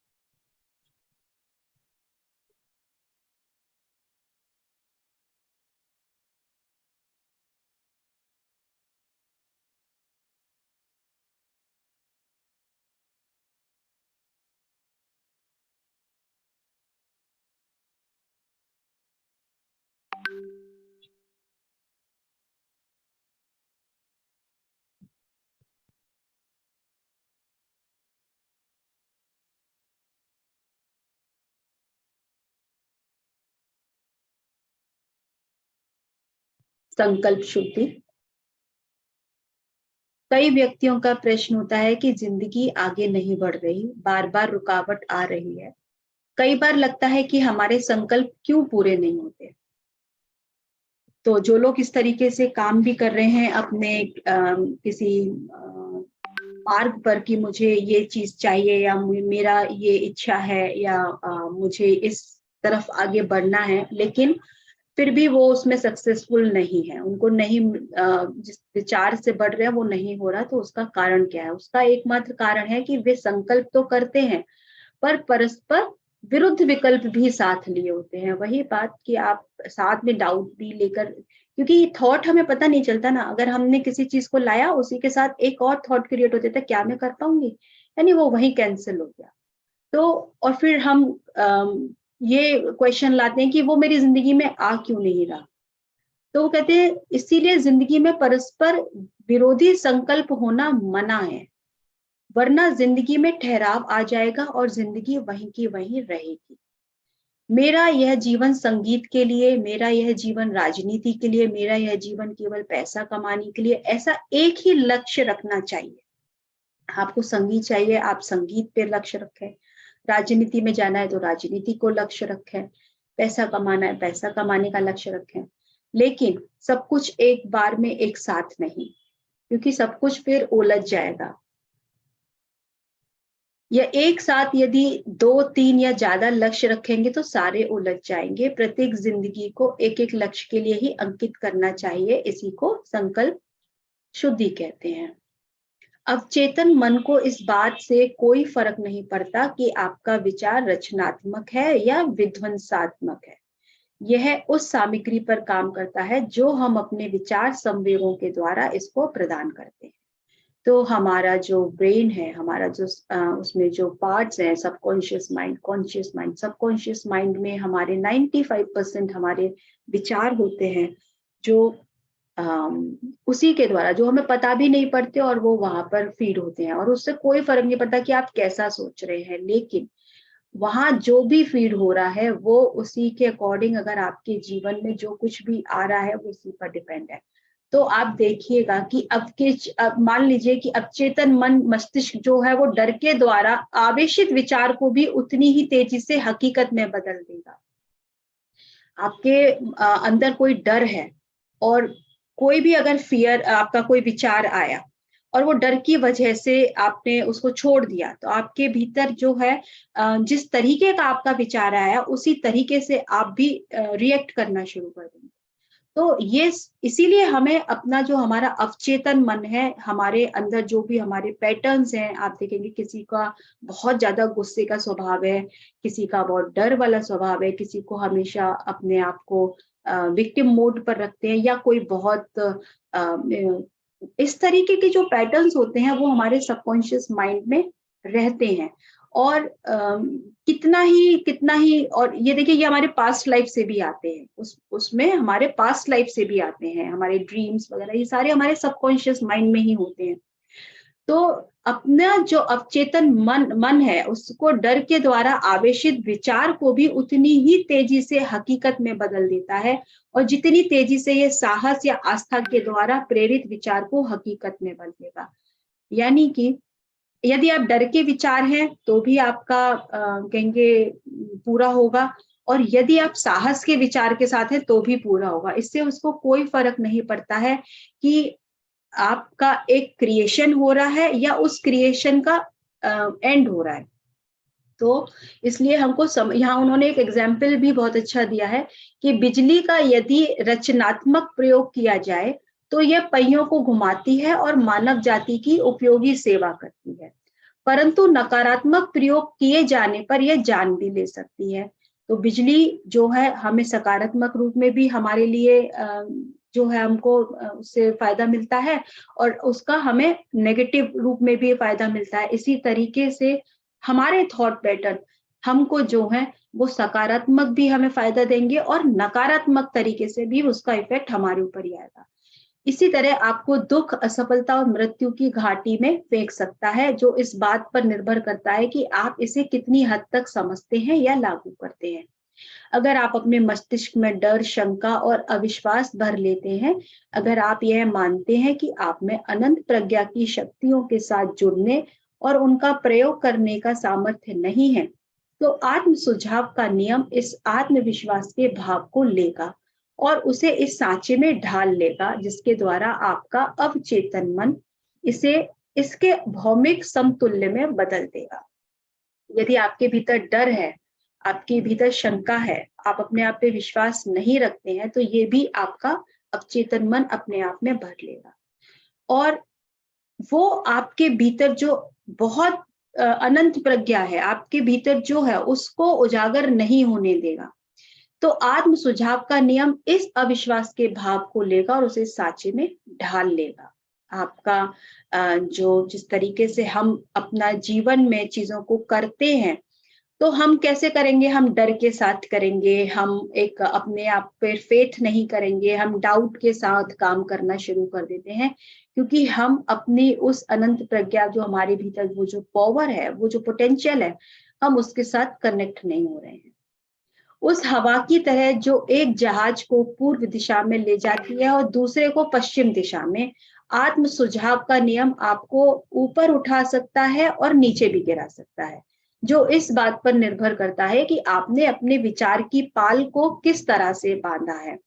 संकल्प शुद्धि। कई व्यक्तियों का प्रश्न होता है कि जिंदगी आगे नहीं बढ़ रही, बार बार रुकावट आ रही है। कई बार लगता है कि हमारे संकल्प क्यों पूरे नहीं होते। तो जो लोग इस तरीके से काम भी कर रहे हैं अपने किसी मार्ग पर कि मुझे ये चीज चाहिए या मेरा ये इच्छा है या मुझे इस तरफ आगे बढ़ना है, लेकिन फिर भी वो उसमें सक्सेसफुल नहीं है, उनको नहीं जिस विचार से बढ़ रहे हैं वो नहीं हो रहा, तो उसका कारण क्या है? उसका एकमात्र कारण है कि वे संकल्प तो करते हैं पर परस्पर विरुद्ध विकल्प भी साथ लिए होते हैं। वही बात कि आप साथ में डाउट भी लेकर, क्योंकि थॉट हमें पता नहीं चलता ना, अगर हमने किसी चीज को लाया उसी के साथ एक और थॉट क्रिएट हो जाता है, क्या मैं कर पाऊंगी, यानी वो वही कैंसिल हो गया। तो और फिर हम ये क्वेश्चन लाते हैं कि वो मेरी जिंदगी में आ क्यों नहीं रहा। तो वो कहते हैं इसीलिए जिंदगी में परस्पर विरोधी संकल्प होना मना है, वरना जिंदगी में ठहराव आ जाएगा और जिंदगी वहीं की वहीं रहेगी। मेरा यह जीवन संगीत के लिए, मेरा यह जीवन राजनीति के लिए, मेरा यह जीवन केवल पैसा कमाने के लिए, ऐसा एक ही लक्ष्य रखना चाहिए। आपको संगीत चाहिए, आप संगीत पे लक्ष्य रखें। राजनीति में जाना है तो राजनीति को लक्ष्य रखें। पैसा कमाना है, पैसा कमाने का लक्ष्य रखें। लेकिन सब कुछ एक बार में एक साथ नहीं, क्योंकि सब कुछ फिर उलझ जाएगा। या एक साथ यदि 2-3 या ज्यादा लक्ष्य रखेंगे तो सारे उलझ जाएंगे। प्रत्येक जिंदगी को एक एक लक्ष्य के लिए ही अंकित करना चाहिए। इसी को संकल्प शुद्धि कहते हैं। अब चेतन मन को इस बात से कोई फर्क नहीं पड़ता कि आपका विचार रचनात्मक है या विध्वंसात्मक है। यह उस सामग्री पर काम करता है जो हम अपने विचार संवेगों के द्वारा इसको प्रदान करते हैं। तो हमारा जो ब्रेन है, हमारा जो उसमें जो पार्ट्स हैं, subconscious mind, conscious mind, subconscious mind में हमारे 95% हमारे विचार होते हैं, जो उसी के द्वारा, जो हमें पता भी नहीं पड़ते और वो वहां पर फीड होते हैं, और उससे कोई फर्क नहीं पड़ता कि आप कैसा सोच रहे हैं, लेकिन वहां जो भी फीड हो रहा है वो उसी के अकॉर्डिंग, अगर आपके जीवन में जो कुछ भी आ रहा है वो उसी पर डिपेंड है। तो आप देखिएगा कि अब मान लीजिए कि अवचेतन मन, मस्तिष्क जो है वो डर के द्वारा आवेशित विचार को भी उतनी ही तेजी से हकीकत में बदल देगा। आपके अंदर कोई डर है और कोई भी अगर फियर, आपका कोई विचार आया और वो डर की वजह से आपने उसको छोड़ दिया, तो आपके भीतर जो है जिस तरीके का आपका विचार आया उसी तरीके से आप भी रिएक्ट करना शुरू कर देंगे। तो ये इसीलिए हमें अपना जो हमारा अवचेतन मन है, हमारे अंदर जो भी हमारे पैटर्न्स हैं, आप देखेंगे किसी का बहुत ज्यादा गुस्से का स्वभाव है, किसी का बहुत डर वाला स्वभाव है, किसी को हमेशा अपने आप को विक्टिम मोड पर रखते हैं, या कोई बहुत इस तरीके के जो पैटर्न्स होते हैं वो हमारे सबकॉन्शियस माइंड में रहते हैं। और कितना ही, और ये देखिए ये हमारे पास्ट लाइफ से भी आते हैं, उसमें हमारे पास्ट लाइफ से भी आते हैं, हमारे ड्रीम्स वगैरह ये सारे हमारे सबकॉन्शियस माइंड में ही होते हैं। तो अपना जो अवचेतन मन है उसको डर के द्वारा आवेशित विचार को भी उतनी ही तेजी से हकीकत में बदल देता है, और जितनी तेजी से ये साहस या आस्था के द्वारा प्रेरित विचार को हकीकत में बदलेगा। यानी कि यदि आप डर के विचार हैं तो भी आपका कहेंगे पूरा होगा, और यदि आप साहस के विचार के साथ हैं तो भी पूरा होगा। इससे उसको कोई फर्क नहीं पड़ता है कि आपका एक क्रिएशन हो रहा है या उस क्रिएशन का एंड हो रहा है। तो इसलिए हमको यहाँ उन्होंने एक एग्जाम्पल भी बहुत अच्छा दिया है कि बिजली का यदि रचनात्मक प्रयोग किया जाए तो यह पहियों को घुमाती है और मानव जाति की उपयोगी सेवा करती है, परंतु नकारात्मक प्रयोग किए जाने पर यह जान भी ले सकती है। तो बिजली जो है हमें सकारात्मक रूप में भी हमारे लिए जो है हमको उससे फायदा मिलता है, और उसका हमें नेगेटिव रूप में भी फायदा मिलता है। इसी तरीके से हमारे थॉट पैटर्न हमको जो है वो सकारात्मक भी हमें फायदा देंगे और नकारात्मक तरीके से भी उसका इफेक्ट हमारे ऊपर ही आएगा। इसी तरह आपको दुख, असफलता और मृत्यु की घाटी में फेंक सकता है, जो इस बात पर निर्भर करता है कि आप इसे कितनी हद तक समझते हैं या लागू करते हैं। अगर आप अपने मस्तिष्क में डर, शंका और अविश्वास भर लेते हैं, अगर आप यह मानते हैं कि आप में अनंत प्रज्ञा की शक्तियों के साथ जुड़ने और उनका प्रयोग करने का सामर्थ्य नहीं है, तो आत्म सुझाव का नियम इस आत्मविश्वास के भाव को लेगा और उसे इस सांचे में ढाल लेगा, जिसके द्वारा आपका अवचेतन मन इसे इसके भौमिक समतुल्य में बदल देगा। यदि आपके भीतर डर है, आपके भीतर शंका है, आप अपने आप पे विश्वास नहीं रखते हैं, तो ये भी आपका अवचेतन मन अपने आप में भर लेगा, और वो आपके भीतर जो बहुत अनंत प्रज्ञा है, आपके भीतर जो है उसको उजागर नहीं होने देगा। तो आत्म सुझाव का नियम इस अविश्वास के भाव को लेगा और उसे सांचे में ढाल लेगा। आपका जो जिस तरीके से हम अपना जीवन में चीजों को करते हैं, तो हम कैसे करेंगे? हम डर के साथ करेंगे, हम एक अपने आप पे फेथ नहीं करेंगे, हम डाउट के साथ काम करना शुरू कर देते हैं, क्योंकि हम अपनी उस अनंत प्रज्ञा जो हमारे भीतर वो जो पावर है, वो जो पोटेंशियल है, हम उसके साथ कनेक्ट नहीं हो रहे हैं। उस हवा की तरह जो एक जहाज को पूर्व दिशा में ले जाती है और दूसरे को पश्चिम दिशा में, आत्म सुझाव का नियम आपको ऊपर उठा सकता है और नीचे भी गिरा सकता है, जो इस बात पर निर्भर करता है कि आपने अपने विचार की पाल को किस तरह से बांधा है।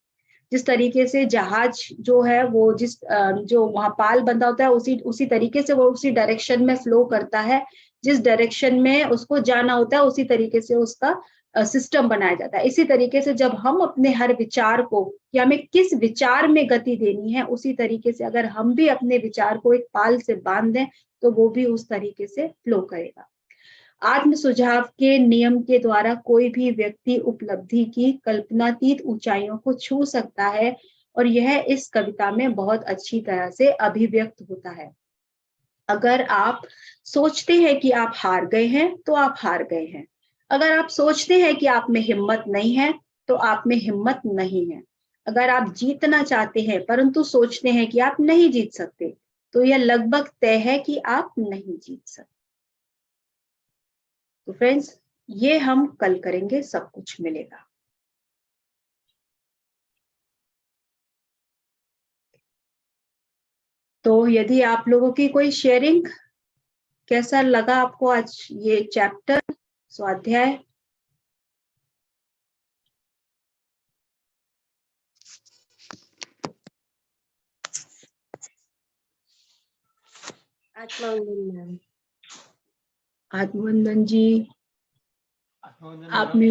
जिस तरीके से जहाज जो है वो जो वहां पाल बंधा होता है, उसी उसी तरीके से वो उसी डायरेक्शन में फ्लो करता है, जिस डायरेक्शन में उसको जाना होता है उसी तरीके से उसका सिस्टम बनाया जाता है। इसी तरीके से जब हम अपने हर विचार को, कि हमें किस विचार में गति देनी है, उसी तरीके से अगर हम भी अपने विचार को एक पाल से बांध दें तो वो भी उस तरीके से फ्लो करेगा। आत्म सुझाव के नियम के द्वारा कोई भी व्यक्ति उपलब्धि की कल्पनातीत ऊंचाइयों को छू सकता है, और यह इस कविता में बहुत अच्छी तरह से अभिव्यक्त होता है। अगर आप सोचते हैं कि आप हार गए हैं तो आप हार गए हैं। अगर आप सोचते हैं कि आप में हिम्मत नहीं है तो आप में हिम्मत नहीं है। अगर आप जीतना चाहते हैं परंतु सोचते हैं कि आप नहीं जीत सकते, तो यह लगभग तय है कि आप नहीं जीत सकते। तो फ्रेंड्स, ये हम कल करेंगे, सब कुछ मिलेगा। तो यदि आप लोगों की कोई शेयरिंग, कैसा लगा आपको आज ये चैप्टर, स्वाध्याय? आत्मवंदन जी, आपने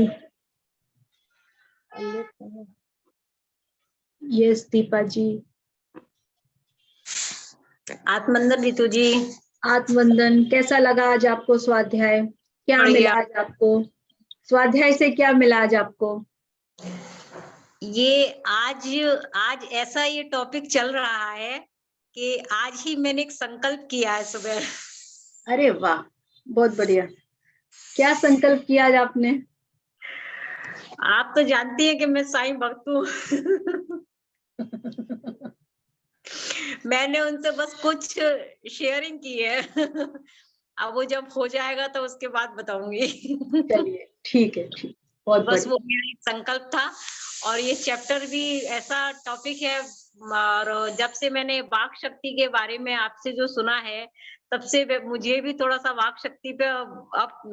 यस दीपा जी, आत्मवंदन रितु जी। आत्मवंदन। कैसा लगा आज आपको स्वाध्याय? क्या मिला आज आपको स्वाध्याय से? क्या मिला आज आपको? ये आज ऐसा ये टॉपिक चल रहा है कि आज ही मैंने एक संकल्प किया है सुबह। अरे वाह, बहुत बढ़िया। क्या संकल्प किया आज आपने? आप तो जानती हैं कि मैं साईं भक्त हूँ। मैंने उनसे बस कुछ शेयरिंग की है। अब वो जब हो जाएगा तो उसके बाद बताऊंगी। चलिए ठीक है, ठीक, बहुत बस बढ़िया। वो मेरा एक संकल्प था। और ये चैप्टर भी ऐसा टॉपिक है, और जब से मैंने वाक शक्ति के बारे में आपसे जो सुना है, तब से मुझे भी थोड़ा सा वाक शक्ति पे अब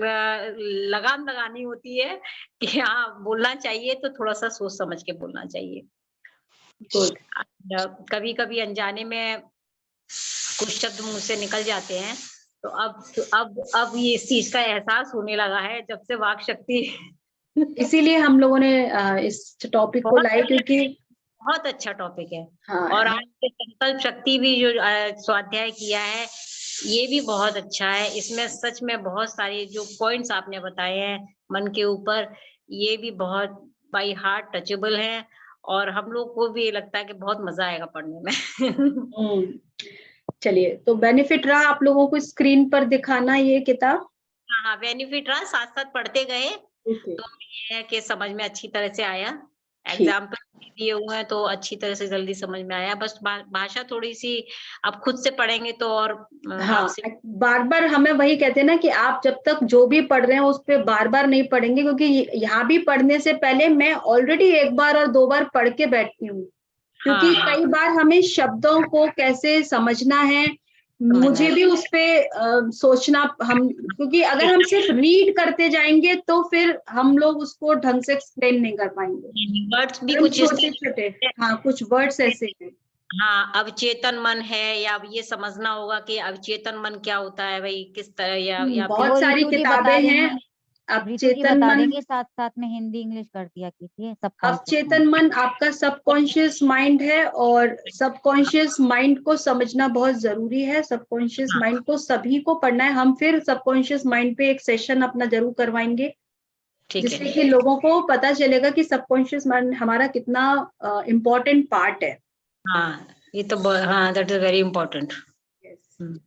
लगाम लगानी होती है कि हाँ बोलना चाहिए, तो थोड़ा सा सोच समझ के बोलना चाहिए। गुड। कभी कभी अनजाने में कुछ शब्द मुंह से निकल जाते हैं, तो अब ये इस चीज का एहसास होने लगा है जब से वाक शक्ति। इसीलिए हम लोगों ने इस टॉपिक को लाए, क्योंकि बहुत अच्छा टॉपिक है। हाँ, और आज के संकल्प शक्ति भी जो स्वाध्याय किया है, ये भी बहुत अच्छा है। इसमें सच में बहुत सारे जो पॉइंट्स आपने बताए हैं मन के ऊपर, ये भी बहुत बाई हार्ट टचेबल है, और हम लोग को भी ये लगता है कि बहुत मजा आएगा पढ़ने में। चलिए, तो बेनिफिट रहा आप लोगों को स्क्रीन पर दिखाना ये किताब। हाँ, बेनिफिट रहा, साथ साथ पढ़ते गए, ओके, तो ये है कि समझ में अच्छी तरह से आया। ठीक। एग्जाम्पल दिए हुए हैं तो अच्छी तरह से जल्दी समझ में आया। बस भाषा थोड़ी सी अब खुद से पढ़ेंगे तो और हाँ, आपसे बार-बार हमें वही कहते हैं ना कि आप जब तक जो भी पढ़ रहे हैं उस पे बार-बार नहीं पढ़ेंगे, क्योंकि यहाँ भी पढ़ने से पहले मैं ऑलरेडी 1 बार और 2 बार पढ़ के बैठती हूँ। क्योंकि हाँ, कई बार हमें शब्दों को कैसे समझना है, मुझे भी उस पे सोचना हम, क्योंकि अगर हम सिर्फ रीड करते जाएँगे तो फिर हम लोग उसको ढंग से एक्सप्लेन नहीं कर पाएँगे। वर्ड्स भी हम कुछ इस छोटे-छोटे, हाँ, कुछ वर्ड्स ऐसे हैं। हाँ, अवचेतन मन है, या अब ये समझना होगा कि अवचेतन मन क्या होता है भाई, किस तरह, या फिर बहुत वो सारी रितु जी बता किताबें हैं। देंगी, रितु जी अवचेतन बता मन, देंगे, साथ-साथ में हिंदी इंग्लिश कर दिया कीजिए, सबकॉन्शियस अवचेतन मन आपका सबकॉन्शियस माइंड है, और सबकॉन्शियस माइंड को समझना बहुत जरूरी है। सबकॉन्शियस हाँ, माइंड को सभी को पढ़ना है। हम फिर सबकॉन्शियस माइंड पे एक सेशन अपना जरूर करवाएंगे, ठीक जिससे है। कि लोगों को पता चलेगा कि सबकॉन्शियस माइंड हमारा कितना इम्पोर्टेंट पार्ट है। हाँ, ये तो हाँ, दैट इज वेरी इम्पोर्टेंट।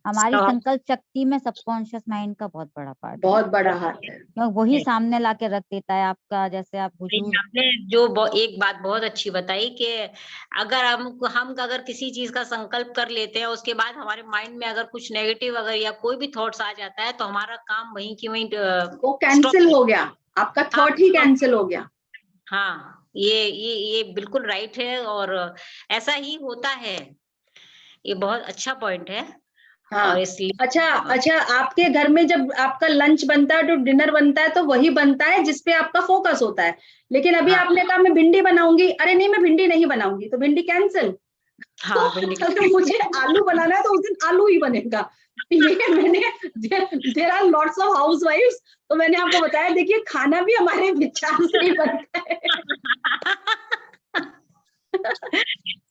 हमारी संकल्प शक्ति में सबकॉन्शियस माइंड का बहुत बड़ा पार्ट है, बहुत बड़ा हाथ है। क्योंकि वही सामने लाके रख देता है आपका, जैसे आप हुजूर। आपने जो एक बात बहुत अच्छी बताई कि अगर हम अगर किसी चीज का संकल्प कर लेते हैं, उसके बाद हमारे माइंड में अगर कुछ नेगेटिव अगर या कोई भी थॉट्स आ जाता है, तो हमारा काम वहीं की वहीं वो कैंसिल हो गया, आपका थॉट ही कैंसिल हो गया। हाँ, ये बिल्कुल राइट है, और ऐसा ही होता है। ये बहुत अच्छा पॉइंट है। हाँ, और इसलिए अच्छा, आपके घर में जब आपका लंच बनता है, तो डिनर बनता है, तो वही बनता है जिसपे आपका फोकस होता है। लेकिन अभी हाँ, आपने कहा मैं भिंडी बनाऊंगी, अरे नहीं मैं भिंडी नहीं बनाऊंगी, तो भिंडी कैंसिल। तो हाँ, अगर मुझे आलू बनाना है तो उस दिन आलू ही बनेगा। ये मैंने, देयर आर लॉट्स ऑफ हाउसवाइफ्स, तो मैंने आपको बताया, देखिए खाना भी हमारे विचार से ही बनता है।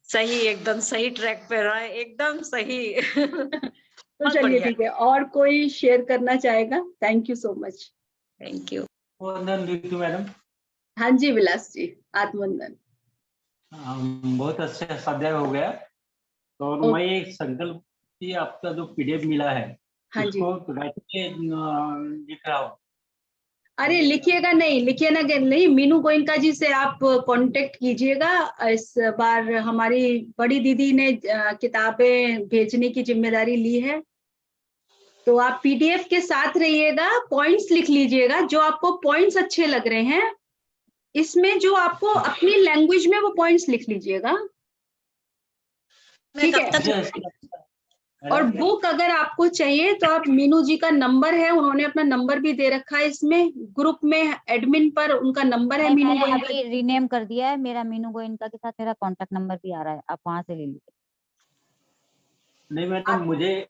सही, एकदम सही ट्रैक पे रहा है, एकदम सही। तो चलिए ठीक है, और कोई शेयर करना चाहेगा? Thank you so much. Thank you. वंदन रितु मैडम। हाँ जी विलास जी, आत्मवंदन। बहुत अच्छा स्वाध्याय हो गया। तो मैं एक संकल्प की आपका जो पीडीएफ मिला है, हाँ जी, उसको राइट के लिख रहा हूँ। अरे लिखिएगा नहीं, लिखिए ना नहीं, मीनू गोयनका जी से आप कांटेक्ट कीजिएगा। इस बार हमारी बड़ी दीदी ने किताबें भेजने की जिम्मेदारी ली है, तो आप पीडीएफ के साथ रहिएगा, पॉइंट्स लिख लीजिएगा, जो आपको पॉइंट्स अच्छे लग रहे हैं इसमें, जो आपको अपनी लैंग्वेज में वो पॉइंट्स लिख लीजिएगा, ठीक है। और बुक अगर आपको चाहिए तो आप, मीनू जी का नंबर है, उन्होंने अपना नंबर भी दे रखा है इसमें, ग्रुप में एडमिन पर उनका नंबर है। मीनू मैंने अभी रीनेम कर दिया है, मेरा मीनू गोयनका के साथ मेरा कांटेक्ट नंबर भी आ रहा है, आप वहां से ले लीजिए। नहीं मैडम, मुझे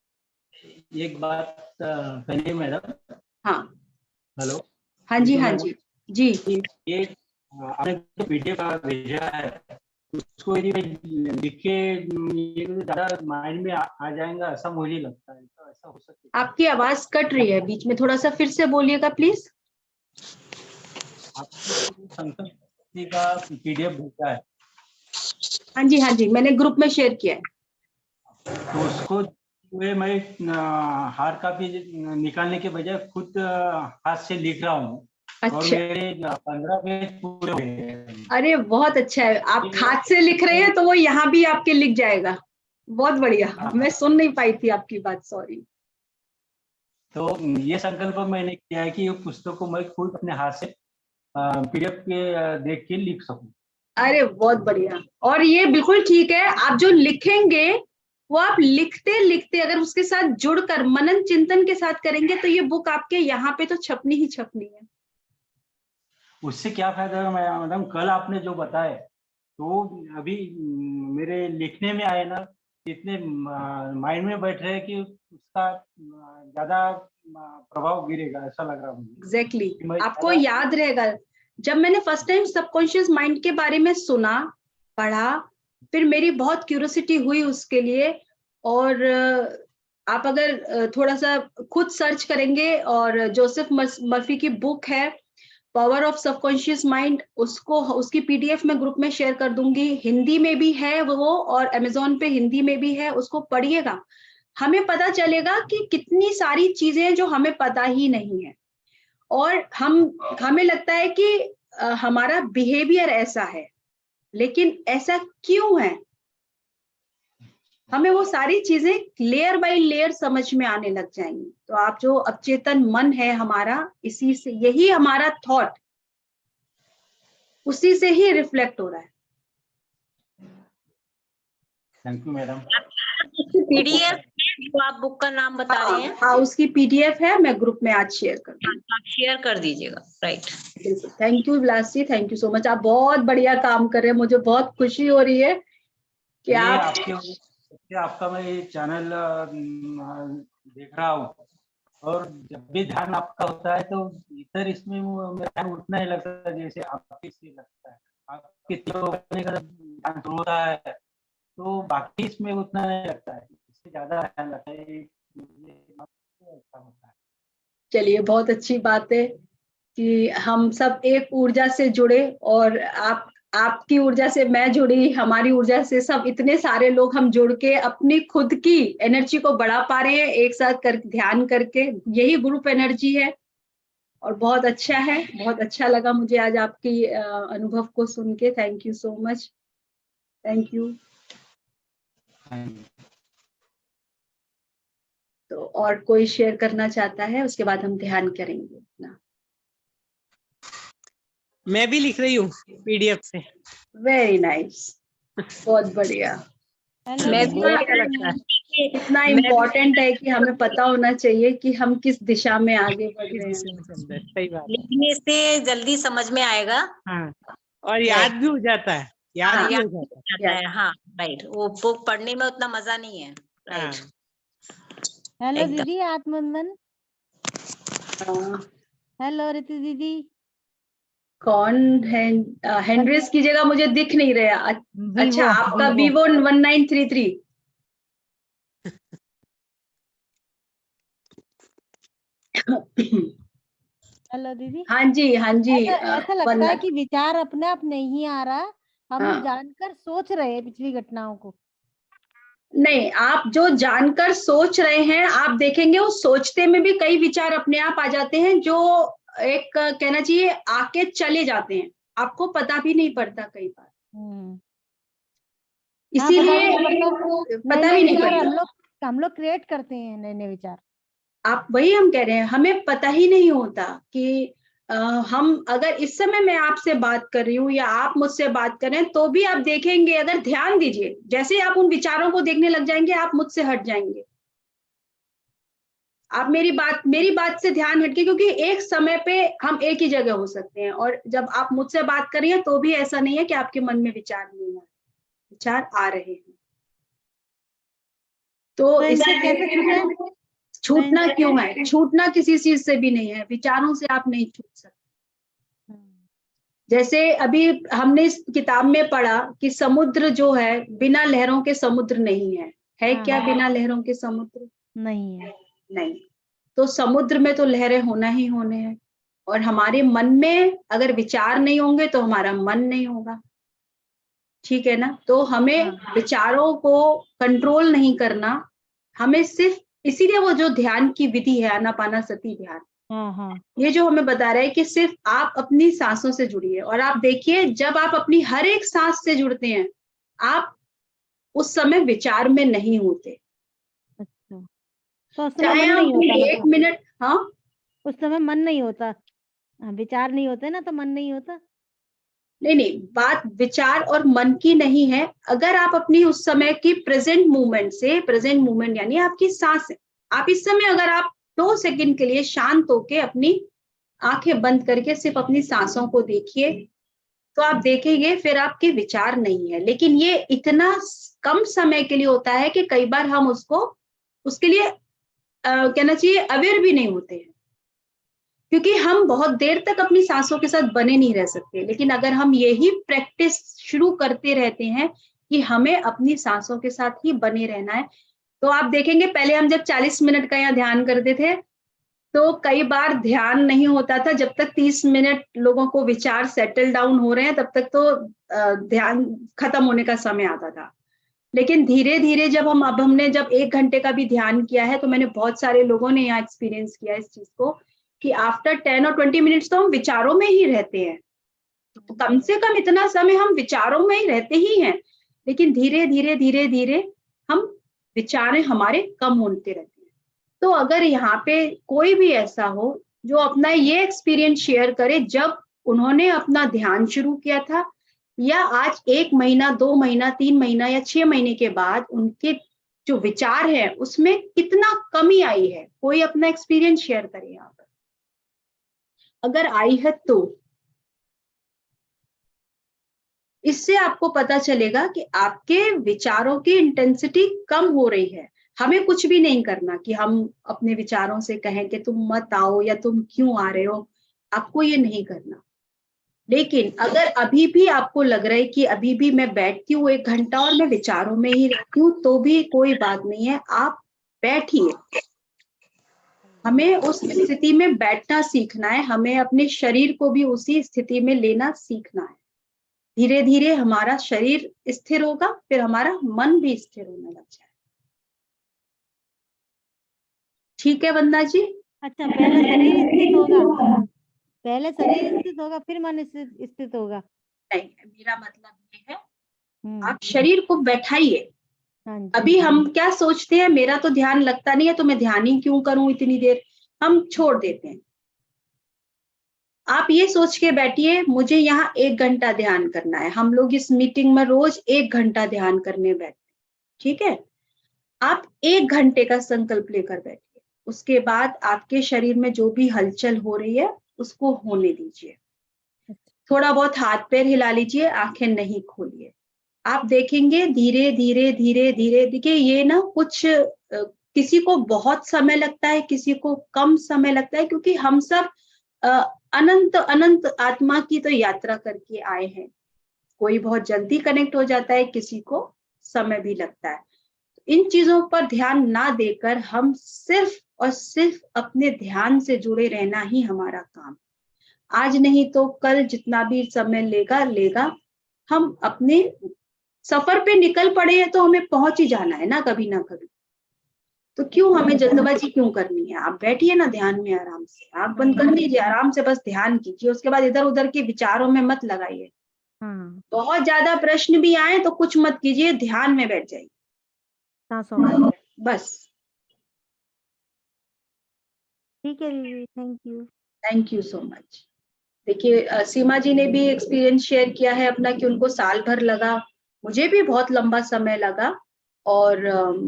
एक बात कहिए मैडम। हाँ, हेलो। हाँ जी, हाँ जी जी। ये आपने जो पीडीएफ भेजा है, उसको यदि मैं लिख के ज्यादा माइंड में आ जाएगा, ऐसा मुझे लगता है। तो ऐसा हो सकता है? आपकी आवाज कट रही है बीच में, थोड़ा सा फिर से बोलिएगा प्लीज। आपने संकल्प का पीडीएफ भेजा है। हाँ जी, हाँ जी, मैंने ग्रुप में शेयर किया है। तो उसको मैं हार्ड कॉपी निकालने के बजाय खुद हाथ से लिख रहा हूँ। अच्छा, और मेरे 15 पेज पूरे हुए हैं। अरे बहुत अच्छा है, आप हाथ से लिख रहे हैं तो वो यहाँ भी आपके लिख जाएगा। बहुत बढ़िया। हाँ। मैं सुन नहीं पाई थी आपकी बात, सॉरी। तो ये संकल्प मैंने किया है कि ये पुस्तक को मैं खुद अपने हाथ से पीडीएफ के देख के लिख सकूं। अरे बहुत बढ़िया। और ये बिल्कुल ठीक है, आप जो लिखेंगे वो आप लिखते लिखते अगर उसके साथ जुड़कर मनन चिंतन के साथ करेंगे तो ये बुक आपके यहाँ पे तो छपनी ही छपनी है। उससे क्या फायदा है मैडम, कल आपने जो बताया तो अभी मेरे लिखने में आए ना, इतने माइंड में बैठ रहे हैं कि उसका ज्यादा प्रभाव गिरेगा, ऐसा लग रहा है मुझे। एग्जैक्टली कि मैं आपको ज्यादा- याद रहेगा। जब मैंने फर्स्ट टाइम सबकॉन्शियस माइंड के बारे में सुना, पढ़ा, फिर मेरी बहुत क्यूरियोसिटी हुई उसके लिए। और आप अगर थोड़ा सा खुद सर्च करेंगे और जोसेफ मर्फी की बुक है पावर ऑफ सबकॉन्शियस माइंड, उसको उसकी पीडीएफ में ग्रुप में शेयर कर दूंगी। हिंदी में भी है वो और अमेजोन पे हिंदी में भी है, उसको पढ़िएगा। हमें पता चलेगा कि कितनी सारी चीजें जो हमें पता ही नहीं है। और हमें लगता है कि हमारा बिहेवियर ऐसा है, लेकिन ऐसा क्यों है? हमें वो सारी चीजें लेयर बाय लेयर समझ में आने लग जाएंगी। तो आप जो अवचेतन मन है हमारा, इसी से यही हमारा थॉट उसी से ही रिफ्लेक्ट हो रहा है। Thank you madam. पीडीएफ जो आप बुक का नाम बता रहे हैं, हाँ, उसकी पीडीएफ है, मैं ग्रुप में आज शेयर कर दूंगी। आप शेयर कर दीजिएगा। राइट, बिल्कुल। Thank you Vilas ji, thank you so much. आप बहुत बढ़िया काम कर रहे हैं, मुझे बहुत खुशी हो रही है कि ये आप आपका मैं ये चैनल देख रहा हूँ, और जब भी ध्यान आपका होता है तो इधर इसमें मेरा ध्यान उतना ही लगता है जैसे आपके से लगता है। आपके करने का ध्यान शुरू होता है तो बाकी इसमें उतना नहीं लगता है, इससे ज्यादा ध्यान लगता है। अच्छा होता है। चलिए, बहुत अच्छी बात है कि हम सब एक ऊर्जा से जुड़े, और आपकी ऊर्जा से मैं जुड़ी, हमारी ऊर्जा से सब इतने सारे लोग हम जुड़ के अपनी खुद की एनर्जी को बढ़ा पा रहे हैं एक साथ कर ध्यान करके। यही ग्रुप एनर्जी है और बहुत अच्छा है। बहुत अच्छा लगा मुझे आज आपकी अनुभव को सुन के। Thank you so much. Thank you. तो और कोई शेयर करना चाहता है? उसके बाद हम ध्यान करेंगे अपना। मैं भी लिख रही हूँ पीडीएफ से। वेरी नाइस, बहुत बढ़िया। मैं भी अच्छा लगता है। इतना मैं भी- इम्पोर्टेंट है कि हमें पता होना चाहिए कि हम किस दिशा में आगे बढ़ रहे हैं। सही बात है। लिखने से जल्दी समझ में आएगा। हाँ, और याद भी हो जाता है, याद हाँ, भी हो याद जाता आता है। हाँ, राइट। वो बुक पढ़ने में उतना मजा नहीं है। है। राइट, हेलो एकदम। दीदी आत्मबंधन। हाँ, हेलो रितु दीदी। कौन है? हेनरिस की जगह मुझे दिख नहीं रहा। अच्छा, वीवो, आपका वीवो। Vivo 1933। हेलो दीदी। हाँ जी, हाँ जी। ऐसा लगता है कि विचार अपने आप नहीं आ रहा, हम हाँ। जानकर सोच रहे हैं पिछली घटनाओं को। नहीं, आप जो जानकर सोच रहे हैं, आप देखेंगे उस सोचते में भी कई विचार अपने आप आ जाते हैं जो एक कहना चाहिए आके चले जाते हैं, आपको पता भी नहीं पड़ता कई बार। हाँ, इसीलिए पता भी नहीं विचार पड़ता। हम लोग क्रिएट करते हैं नए नए विचार। आप वही हम कह रहे हैं, हमें पता ही नहीं होता कि हम अगर इस समय मैं आपसे बात कर रही हूँ या आप मुझसे बात कर रहे हैं, तो भी आप देखेंगे, अगर ध्यान दीजिए, जैसे आप उन विचारों को देखने लग जाएंगे, आप मुझसे हट जाएंगे। आप मेरी बात से ध्यान हटके, क्योंकि एक समय पे हम एक ही जगह हो सकते हैं, और जब आप मुझसे बात कर रही हैं तो भी ऐसा नहीं है कि आपके मन में विचार नहीं आ रहे, विचार आ रहे हैं। तो इससे कैसे छूटना क्यों है? छूटना किसी चीज से भी नहीं है, विचारों से आप नहीं छूट सकते। जैसे अभी हमने इस किताब में पढ़ा कि समुद्र जो है बिना लहरों के समुद्र नहीं है क्या बिना लहरों के समुद्र? नहीं है। नहीं। तो समुद्र में तो लहरें होना ही होने हैं, और हमारे मन में अगर विचार नहीं होंगे तो हमारा मन नहीं होगा। ठीक है ना? तो हमें विचारों को कंट्रोल नहीं करना, हमें सिर्फ, इसीलिए वो जो ध्यान की विधि है आनापानासती ध्यान, ये जो हमें बता रहा है कि सिर्फ आप अपनी सांसों से जुड़िए, और आप देखिए जब आप अपनी हर एक सांस से जुड़ते हैं, आप उस समय विचार में नहीं होते। अच्छा, तो उस समय चाहे मन आप नहीं होता 1 मतलब? मिनट, हाँ उस समय मन नहीं होता? विचार नहीं होते ना, तो मन नहीं होता? नहीं नहीं, बात विचार और मन की नहीं है। अगर आप अपनी उस समय की प्रेजेंट मूवमेंट से, प्रेजेंट मूवमेंट यानी आपकी सांस है, आप इस समय अगर आप 2 सेकंड के लिए शांत होके अपनी आंखें बंद करके सिर्फ अपनी सांसों को देखिए, तो आप देखेंगे फिर आपके विचार नहीं है। लेकिन ये इतना कम समय के लिए होता है कि कई बार हम उसको, उसके लिए कहना चाहिए अवेयर भी नहीं होते हैं, क्योंकि हम बहुत देर तक अपनी सांसों के साथ बने नहीं रह सकते। लेकिन अगर हम यही प्रैक्टिस शुरू करते रहते हैं कि हमें अपनी सांसों के साथ ही बने रहना है, तो आप देखेंगे पहले हम जब 40 मिनट का यहाँ ध्यान करते थे, तो कई बार ध्यान नहीं होता था जब तक 30 मिनट लोगों को विचार सेटल डाउन हो रहे हैं, तब तक तो ध्यान खत्म होने का समय आता था। लेकिन धीरे धीरे जब हमने जब 1 घंटे का भी ध्यान किया है, तो मैंने बहुत सारे लोगों ने यहाँ एक्सपीरियंस किया इस चीज को कि आफ्टर 10 और 20 मिनट्स तो हम विचारों में ही रहते हैं। तो कम से कम इतना समय हम विचारों में ही रहते ही हैं, लेकिन धीरे धीरे धीरे धीरे हम विचारें हमारे कम होते रहते हैं। तो अगर यहाँ पे कोई भी ऐसा हो जो अपना ये एक्सपीरियंस शेयर करे जब उन्होंने अपना ध्यान शुरू किया था, या आज 1 महीना, 2 महीना, 3 महीना या 6 महीने के बाद उनके जो विचार है उसमें कितना कमी आई है, कोई अपना एक्सपीरियंस शेयर करे यहाँ पर, अगर आई है तो। इससे आपको पता चलेगा कि आपके विचारों की इंटेंसिटी कम हो रही है। हमें कुछ भी नहीं करना कि हम अपने विचारों से कहें कि तुम मत आओ या तुम क्यों आ रहे हो, आपको ये नहीं करना। लेकिन अगर अभी भी आपको लग रहा है कि अभी भी मैं बैठती हूँ 1 घंटा और मैं विचारों में ही रहती हूँ, तो भी कोई बात नहीं है, आप बैठिए। हमें उस स्थिति में बैठना सीखना है, हमें अपने शरीर को भी उसी स्थिति में लेना सीखना है। धीरे धीरे हमारा शरीर स्थिर होगा, फिर हमारा मन भी स्थिर होने लग जाए। ठीक है वंदना जी? अच्छा, पहले शरीर स्थित होगा, पहले शरीर स्थित होगा फिर मन स्थित होगा? नहीं, मेरा मतलब ये है, हम्म, आप शरीर को बैठाइए। हाँ जी। अभी हम क्या सोचते हैं, मेरा तो ध्यान लगता नहीं है तो मैं ध्यान ही क्यों करूं इतनी देर, हम छोड़ देते हैं। आप ये सोच के बैठिए, मुझे यहाँ 1 घंटा ध्यान करना है। हम लोग इस मीटिंग में रोज 1 घंटा ध्यान करने बैठते हैं, ठीक है? आप 1 घंटे का संकल्प लेकर बैठिए। उसके बाद आपके शरीर में जो भी हलचल हो रही है उसको होने दीजिए। थोड़ा बहुत हाथ पैर हिला लीजिए, आंखें नहीं खोलिए। आप देखेंगे धीरे धीरे धीरे धीरे, देखिए ये ना कुछ किसी को बहुत समय लगता है, किसी को कम समय लगता है, क्योंकि हम सब अनंत अनंत आत्मा की तो यात्रा करके आए हैं। कोई बहुत जल्दी कनेक्ट हो जाता है, किसी को समय भी लगता है। इन चीजों पर ध्यान ना देकर हम सिर्फ और सिर्फ अपने ध्यान से जुड़े रहना ही हमारा काम। आज नहीं तो कल जितना भी समय लेगा लेगा, हम अपने सफर पे निकल पड़े हैं तो हमें पहुंच ही जाना है ना, कभी ना कभी। तो क्यों हमें जल्दबाजी क्यों करनी है? आप बैठिए ना ध्यान में, आराम से आंख बंद कर लीजिए, आराम से बस ध्यान कीजिए। उसके बाद इधर उधर के विचारों में मत लगाइए। हाँ, बहुत ज्यादा प्रश्न भी आए तो कुछ मत कीजिए, ध्यान में बैठ जाइए सांसों में। बस। ठीक है दीदी, thank you. Thank you so much. देखिए सीमा जी ने भी एक्सपीरियंस शेयर किया है अपना कि उनको साल भर लगा, मुझे भी बहुत लंबा समय लगा, और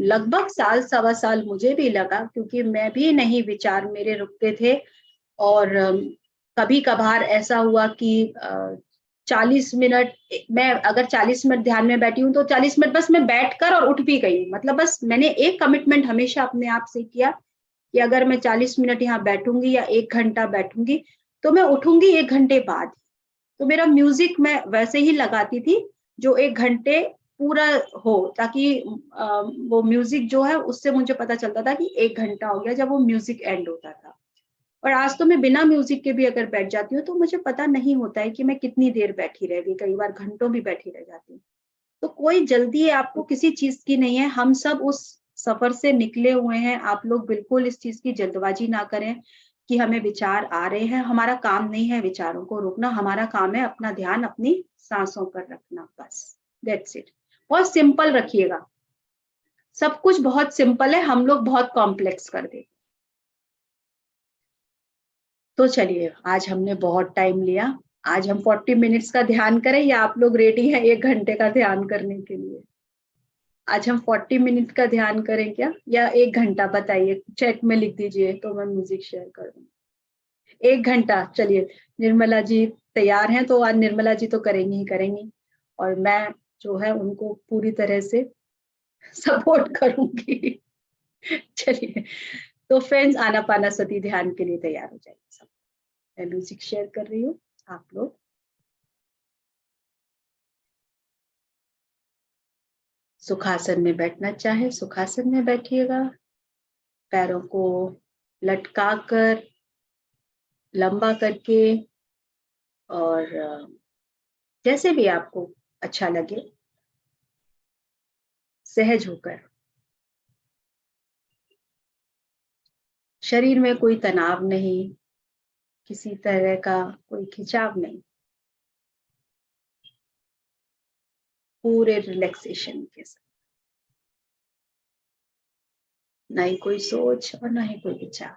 लगभग साल सवा साल मुझे भी लगा, क्योंकि मैं भी नहीं, विचार मेरे रुकते थे। और कभी कभार ऐसा हुआ कि 40 मिनट, मैं अगर 40 मिनट ध्यान में बैठी हूँ तो 40 मिनट बस मैं बैठकर और उठ भी गई। मतलब बस मैंने एक कमिटमेंट हमेशा अपने आप से किया कि अगर मैं 40 मिनट यहाँ बैठूंगी या 1 घंटा बैठूंगी तो मैं उठूंगी 1 घंटे बाद। तो मेरा म्यूजिक मैं वैसे ही लगाती थी जो 1 घंटे पूरा हो, ताकि वो म्यूजिक जो है उससे मुझे पता चलता था कि 1 घंटा हो गया जब वो म्यूजिक एंड होता था। और आज तो मैं बिना म्यूजिक के भी अगर बैठ जाती हूँ तो मुझे पता नहीं होता है कि मैं कितनी देर बैठी रह गई, कई बार घंटों भी बैठी रह जाती हूँ। तो कोई जल्दी आपको किसी चीज की नहीं है, हम सब उस सफर से निकले हुए हैं। आप लोग बिल्कुल इस चीज की जल्दबाजी ना करें कि हमें विचार आ रहे हैं। हमारा काम नहीं है विचारों को रोकना, हमारा काम है अपना ध्यान अपनी सांसों पर रखना, बस दैट्स इट। बहुत सिंपल रखिएगा, सब कुछ बहुत सिंपल है, हम लोग बहुत कॉम्प्लेक्स कर देते। तो चलिए, आज हमने बहुत टाइम लिया, आज हम 40 मिनट्स का ध्यान करें या आप लोग रेडी हैं 1 घंटे का ध्यान करने के लिए? आज हम 40 मिनट का ध्यान करें क्या, या 1 घंटा? बताइए, चैट में लिख दीजिए तो मैं म्यूजिक शेयर कर दूँ। 1 घंटा, चलिए निर्मला जी तैयार हैं तो आज निर्मला जी तो करेंगी ही करेंगी, और मैं जो है उनको पूरी तरह से सपोर्ट करूंगी। चलिए, तो फ्रेंड्स आनापानासती ध्यान के लिए तैयार हो जाइए सब। मैं म्यूजिक शेयर कर रही हूँ, आप लोग सुखासन में बैठना चाहे सुखासन में बैठिएगा, पैरों को लटका कर लंबा करके, और जैसे भी आपको अच्छा लगे सहज होकर। शरीर में कोई तनाव नहीं, किसी तरह का कोई खिंचाव नहीं, पूरे रिलैक्सेशन के साथ, ना ही कोई सोच और ना ही कोई विचार।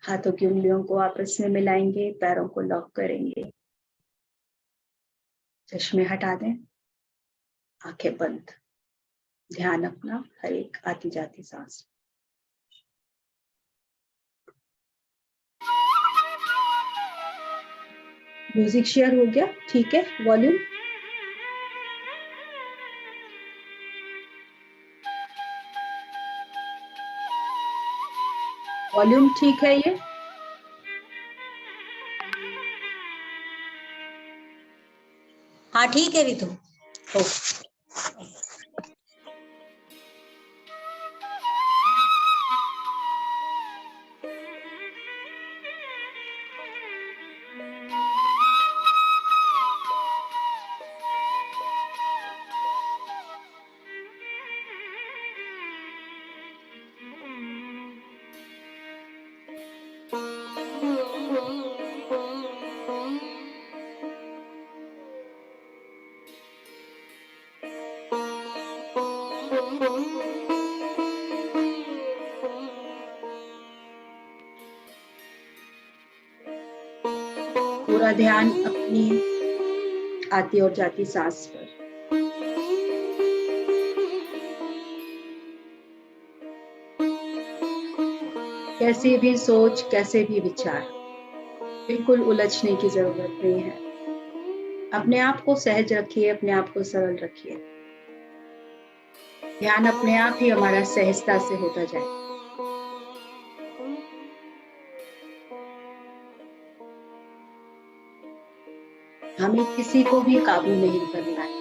हाथों की उंगलियों को आपस में मिलाएंगे, पैरों को लॉक करेंगे, चश्मे हटा दें, आंखें बंद, ध्यान अपना हर एक आती जाती सांस। म्यूजिक शेयर हो गया, ठीक है? वॉल्यूम वॉल्यूम ठीक है ये? हाँ ठीक है रितु। ओके। पूरा ध्यान अपनी आती और जाती सांस पर। कैसी भी सोच, कैसे भी विचार, बिल्कुल उलझने की जरूरत नहीं है। अपने आप को सहज रखिए, अपने आप को सरल रखिए। ध्यान अपने आप ही हमारा सहजता से होता जाए। हमें किसी को भी काबू नहीं करना है,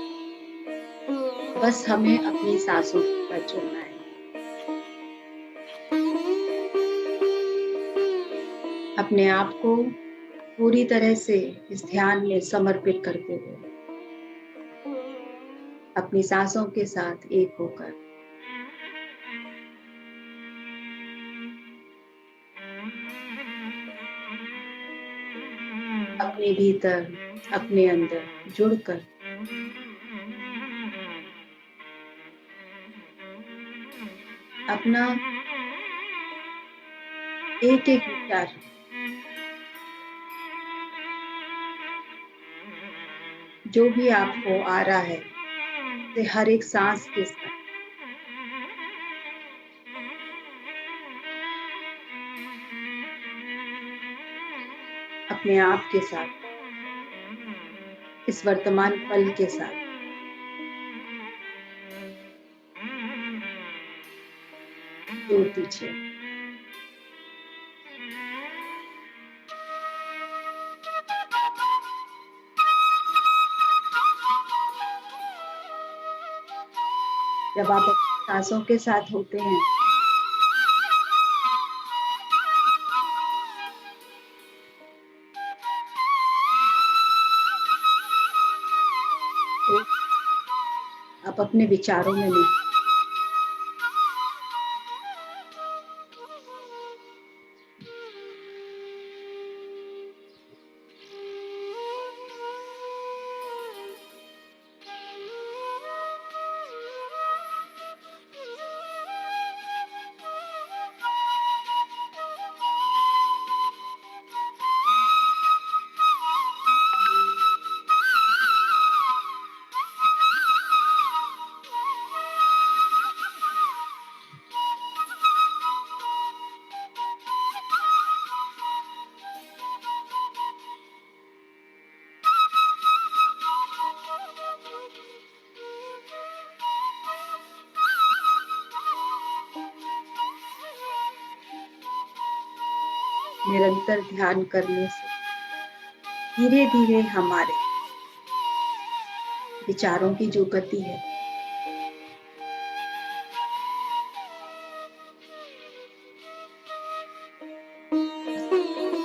बस हमें अपनी सांसों पर चलना है। अपने आप को पूरी तरह से इस ध्यान में समर्पित करते हुए अपनी सांसों के साथ एक होकर अपने भीतर, अपने अंदर जुड़कर अपना एक एक विचार जो भी आपको आ रहा है, से हर एक सांस के साथ अपने आप के साथ, इस वर्तमान पल के साथ जोड़ दीजिए। जब आप सांसों के साथ होते हैं तो आप अपने विचारों में नहीं, निरंतर ध्यान करने से धीरे धीरे हमारे विचारों की जो गति है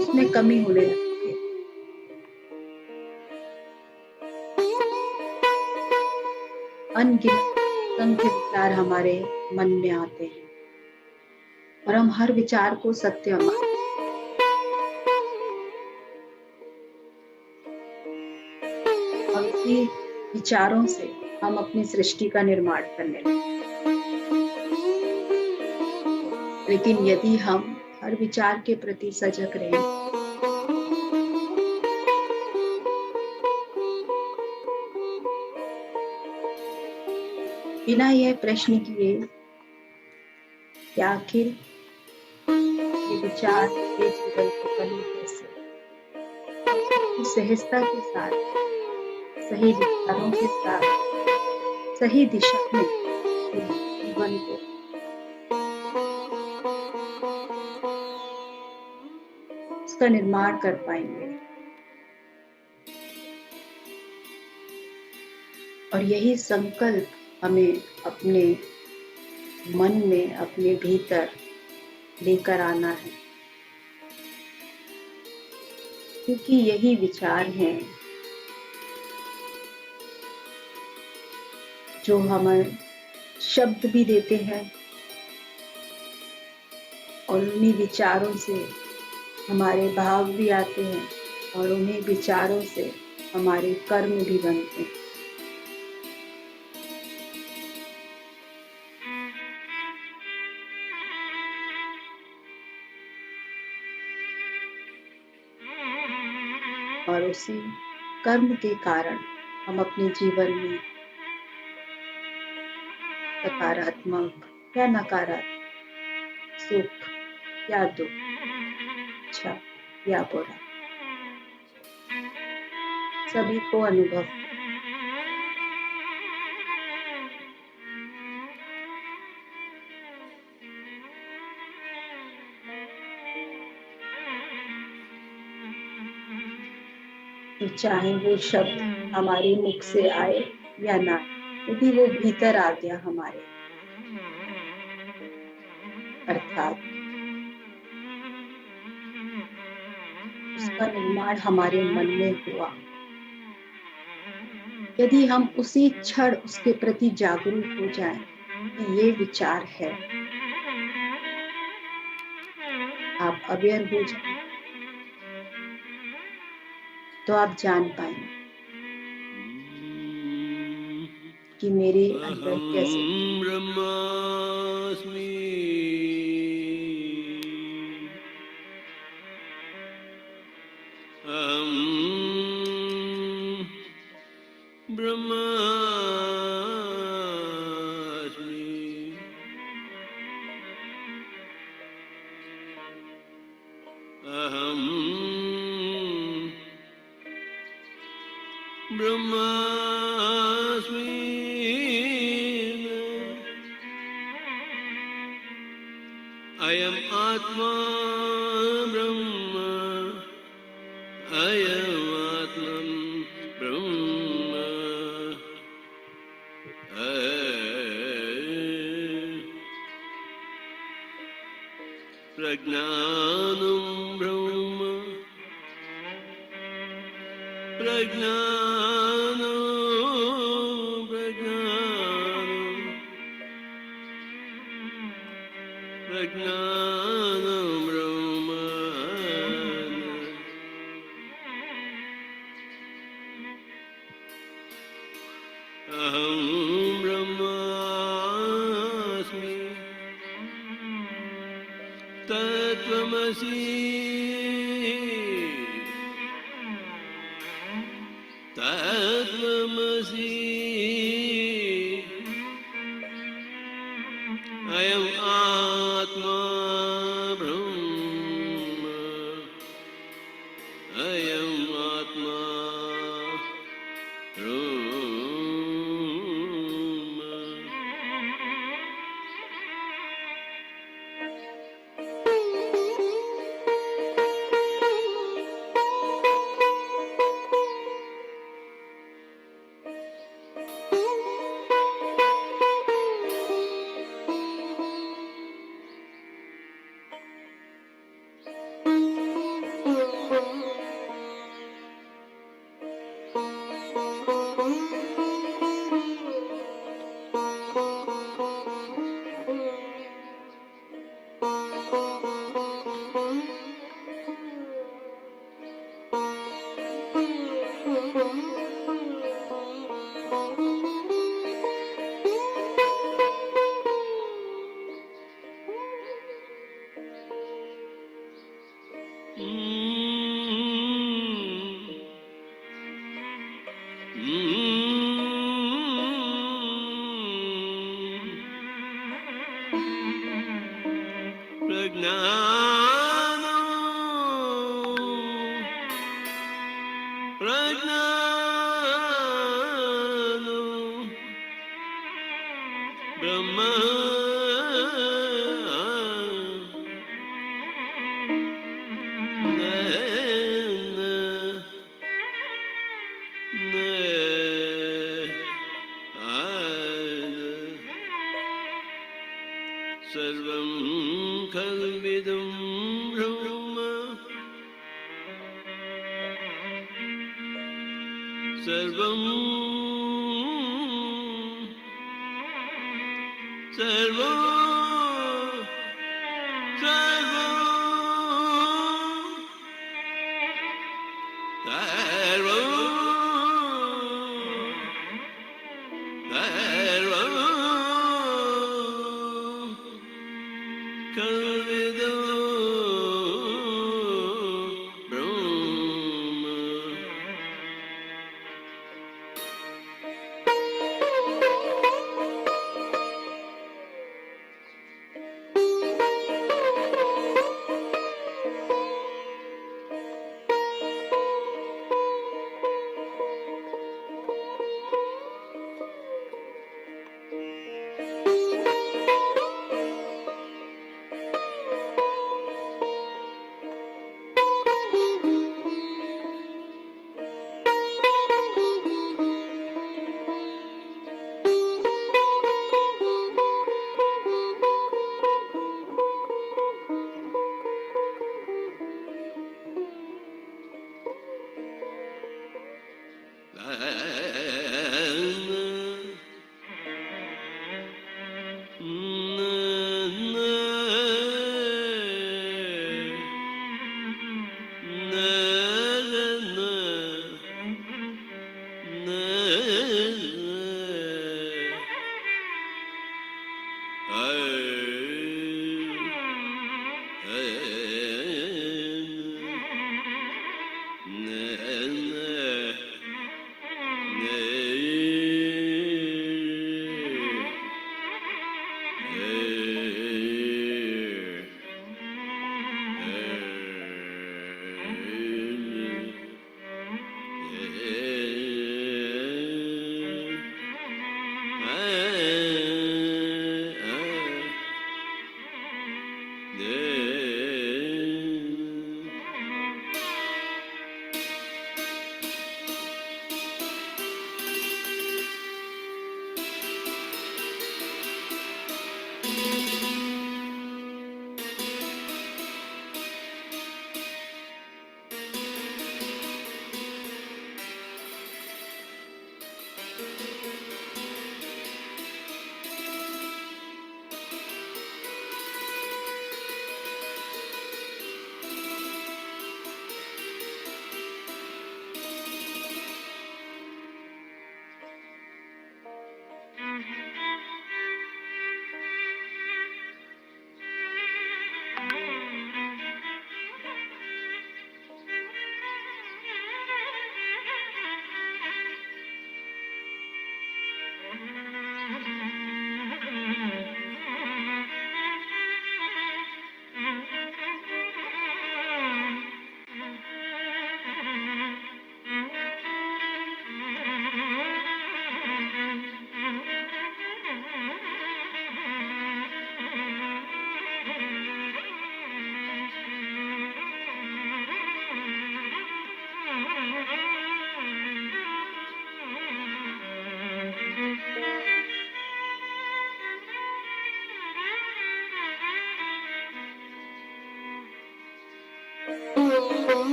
उसमें कमी होने लगती है। अनगिनत असंख्य विचार हमारे मन में आते हैं और हम हर विचार को सत्य मानते हैं और इसी विचारों से हम अपनी सृष्टि का निर्माण करने लगते हैं। लेकिन यदि हम हर विचार के प्रति सजग रहें, बिना यह प्रश्न किए कि आखिर ये विचार ये जीवन को बने कैसे, सहजता के साथ सही विचारों के साथ सही दिशा में जीवन को उसका निर्माण कर पाएंगे। और यही संकल्प हमें अपने मन में अपने भीतर लेकर आना है, क्योंकि यही विचार हैं जो हमें शब्द भी देते हैं और उन्हीं विचारों से हमारे भाव भी आते हैं और उन्हीं विचारों से हमारे कर्म भी बनते हैं। और उसी कर्म के कारण हम अपने जीवन में सकारात्मक या नकारात्मक, सुख या दुख, अच्छा या बुरा, सभी को अनुभव तो चाहे वो शब्द हमारे मुख से आए या ना, यदि वो भीतर आ गया हमारे, अर्थात उसका निर्माण हमारे मन में हुआ, यदि हम उसी क्षण उसके प्रति जागरूक हो जाएं कि ये विचार है, आप अवेयर हो जाएं, तो आप जान पाएंगे कि मेरे अंदर कैसे ब्रह्मास्मि अहं ब्रह्मास्मि अहं ब्रह्मास्मि अयम् आत्मा ब्रह्म अयम् आत्मन् ब्रह्म प्रज्ञानं ब्रह्म प्रज्ञानं प्रज्ञानं ब्रह्म अहं ब्रह्मास्मि तत्त्वमसि तत्त्वमसि अयम् आत्मा ब्रह्म अयम् आत्मा ब्रह्म सर्वं खल्विदं ब्रह्म सर्वं सर्वं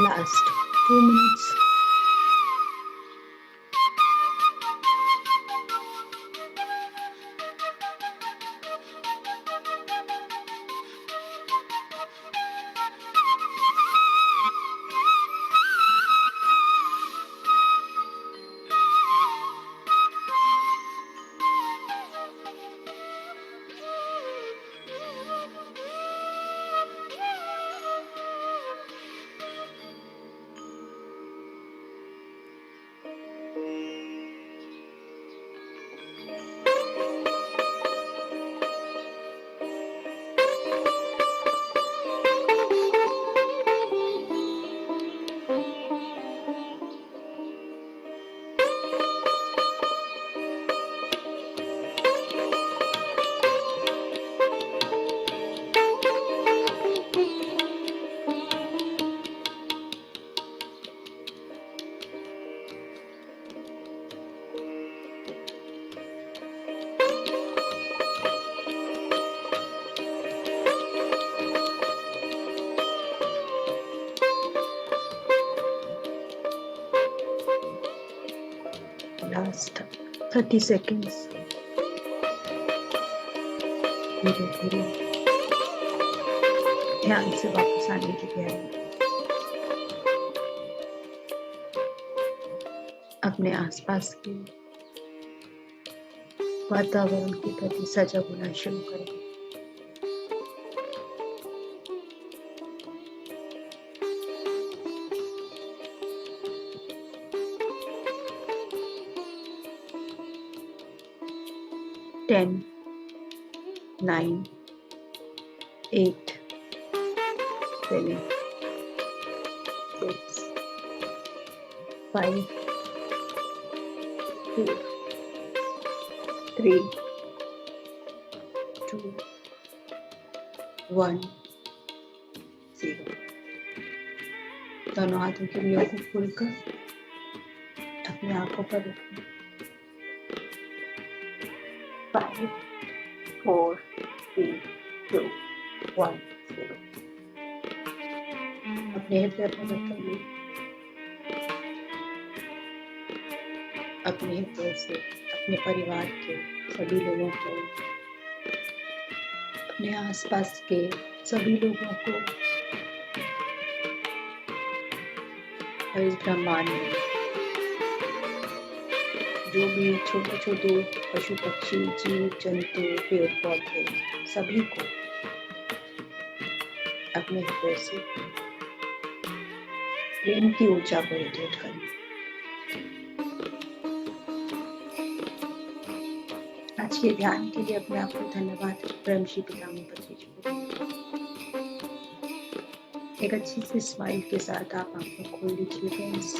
Last 2 minutes. Last 30 seconds. धीरे धीरे ध्यान से वापस आने की तैयारी। अपने आसपास के वातावरण के प्रति सजग होना शुरू करें। Ten, 9, 8, 7, 6, 5, 4, 3, 2, 1, 0। दोनों हाथों की उंगलियों को खोलकर अपनी आंखों पर रखें। 5, 4, 3, 2, 1, 0। अपने हृदय पर रखेंगे। अपने हृदय से अपने परिवार के सभी लोगों को, अपने आसपास के सभी लोगों को और इस ब्रह्मांड में जो भी छोटे छोटे पशु पक्षी जीव जंतु पेड़ पौधे सभी को अपने हृदय से प्रेम की ऊर्जा को रेडिएट करें। आज के ध्यान के लिए अपने आप को धन्यवाद प्रेम श्री पितामह पति जी को। एक अच्छी सी स्माइल के साथ आप आंखें खोल लीजिए फ्रेंड्स।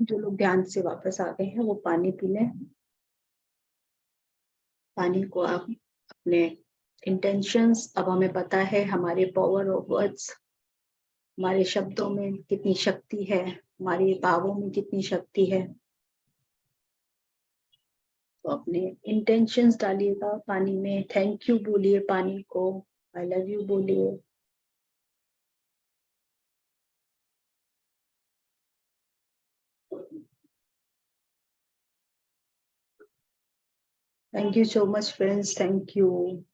जो लोग ध्यान से वापस आ गए हैं वो पानी पी लें। पानी को आप अपने इंटेंशंस, अब हमें पता है हमारे पावर ऑफ वर्ड्स, हमारे शब्दों में कितनी शक्ति है, हमारे भावों में कितनी शक्ति है। तो अपने इंटेंशंस डालिएगा पानी में। थैंक यू बोलिए पानी को, आई लव यू बोलिए। Thank you so much, friends. Thank you.